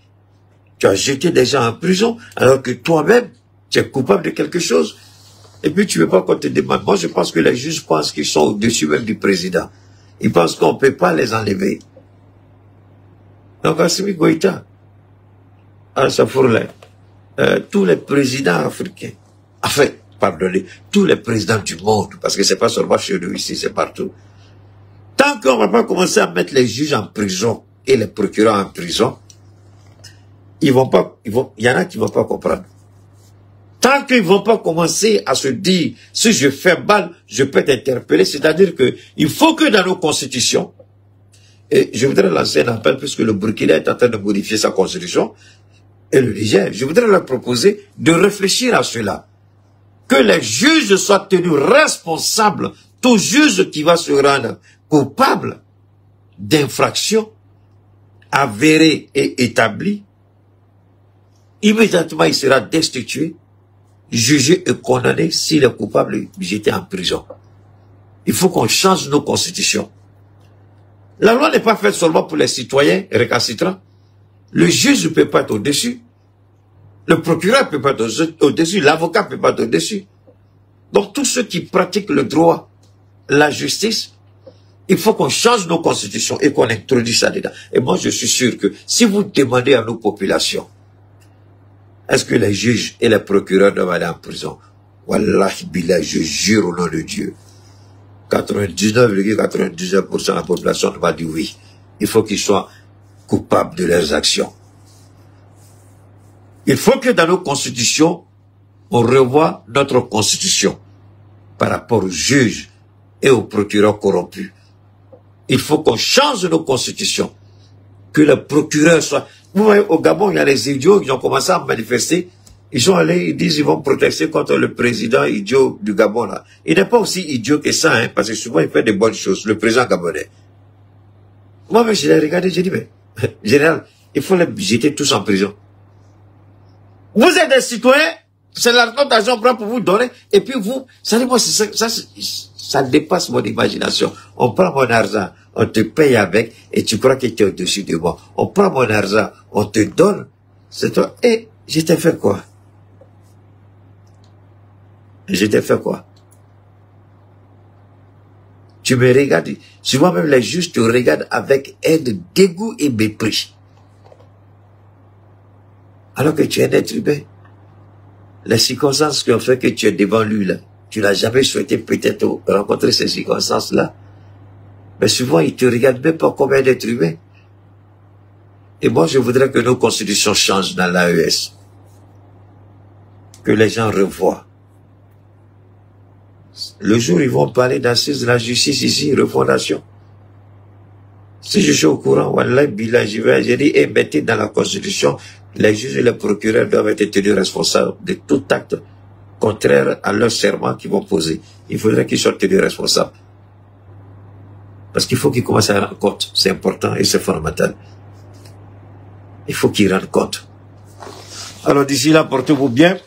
tu as jeté des gens en prison, alors que toi-même, tu es coupable de quelque chose. Et puis tu ne veux pas qu'on te demande. Moi, je pense que les juges pensent qu'ils sont au-dessus même du président. Ils pensent qu'on ne peut pas les enlever. Donc, Assimi Goïta, tous les présidents africains, enfin, pardonnez, tous les présidents du monde, parce que c'est pas seulement chez nous ici, c'est partout. Tant qu'on va pas commencer à mettre les juges en prison et les procureurs en prison, il y en a qui vont pas comprendre. Tant qu'ils vont pas commencer à se dire, si je fais mal, je peux t'interpeller, c'est-à-dire que il faut que dans nos constitutions, et je voudrais lancer un appel puisque le Burkina est en train de modifier sa constitution, et le Niger, je voudrais leur proposer de réfléchir à cela. Que les juges soient tenus responsables, tout juge qui va se rendre coupable d'infractions avérées et établies, immédiatement il sera destitué, jugé et condamné, s'il est coupable, jeté en prison. Il faut qu'on change nos constitutions. La loi n'est pas faite seulement pour les citoyens récalcitrants. Le juge ne peut pas être au-dessus. Le procureur ne peut pas être au-dessus. L'avocat ne peut pas être au-dessus. Donc, tous ceux qui pratiquent le droit, la justice, il faut qu'on change nos constitutions et qu'on introduise ça dedans. Et moi, je suis sûr que si vous demandez à nos populations, est-ce que les juges et les procureurs doivent aller en prison? Wallahi billah, je jure au nom de Dieu. 99,99% de la population va dire oui. Il faut qu'ils soient coupables de leurs actions. Il faut que dans nos constitutions, on revoie notre constitution par rapport aux juges et aux procureurs corrompus. Il faut qu'on change nos constitutions. Que le procureur soit... Vous voyez, au Gabon, il y a les idiots qui ont commencé à manifester. Ils sont allés, ils disent qu'ils vont protester contre le président idiot du Gabon, là. Il n'est pas aussi idiot que ça, hein, parce que souvent il fait des bonnes choses, le président gabonais. Moi-même, je l'ai regardé, j'ai dit, mais, général, il faut les jeter tous en prison. Vous êtes des citoyens, c'est l'argent d'argent pour vous donner, et puis vous, ça dépasse mon imagination. On prend mon argent, on te paye avec, et tu crois que tu es au-dessus de moi. On prend mon argent, on te donne, c'est toi, et je t'ai fait quoi? Je t'ai fait quoi? Tu me regardes, souvent même les juges te regardent avec haine, dégoût et mépris. Alors que tu es un être humain. Les circonstances qui ont fait que tu es devant lui, là, tu n'as jamais souhaité peut-être rencontrer ces circonstances-là. Mais souvent, ils te regardent même pas comme un être humain. Et moi, je voudrais que nos constitutions changent dans l'AES. Que les gens revoient. Le jour où ils vont parler d'assises de la justice ici, refondation. Si je suis au courant, wallah, billah, j'ai dit, et mettez dans la constitution, les juges et les procureurs doivent être tenus responsables de tout acte contraire à leur serment qu'ils vont poser. Il faudrait qu'ils soient tenus responsables. Parce qu'il faut qu'ils commencent à rendre compte. C'est important et c'est fondamental. Il faut qu'ils rendent compte. Alors d'ici là, portez-vous bien.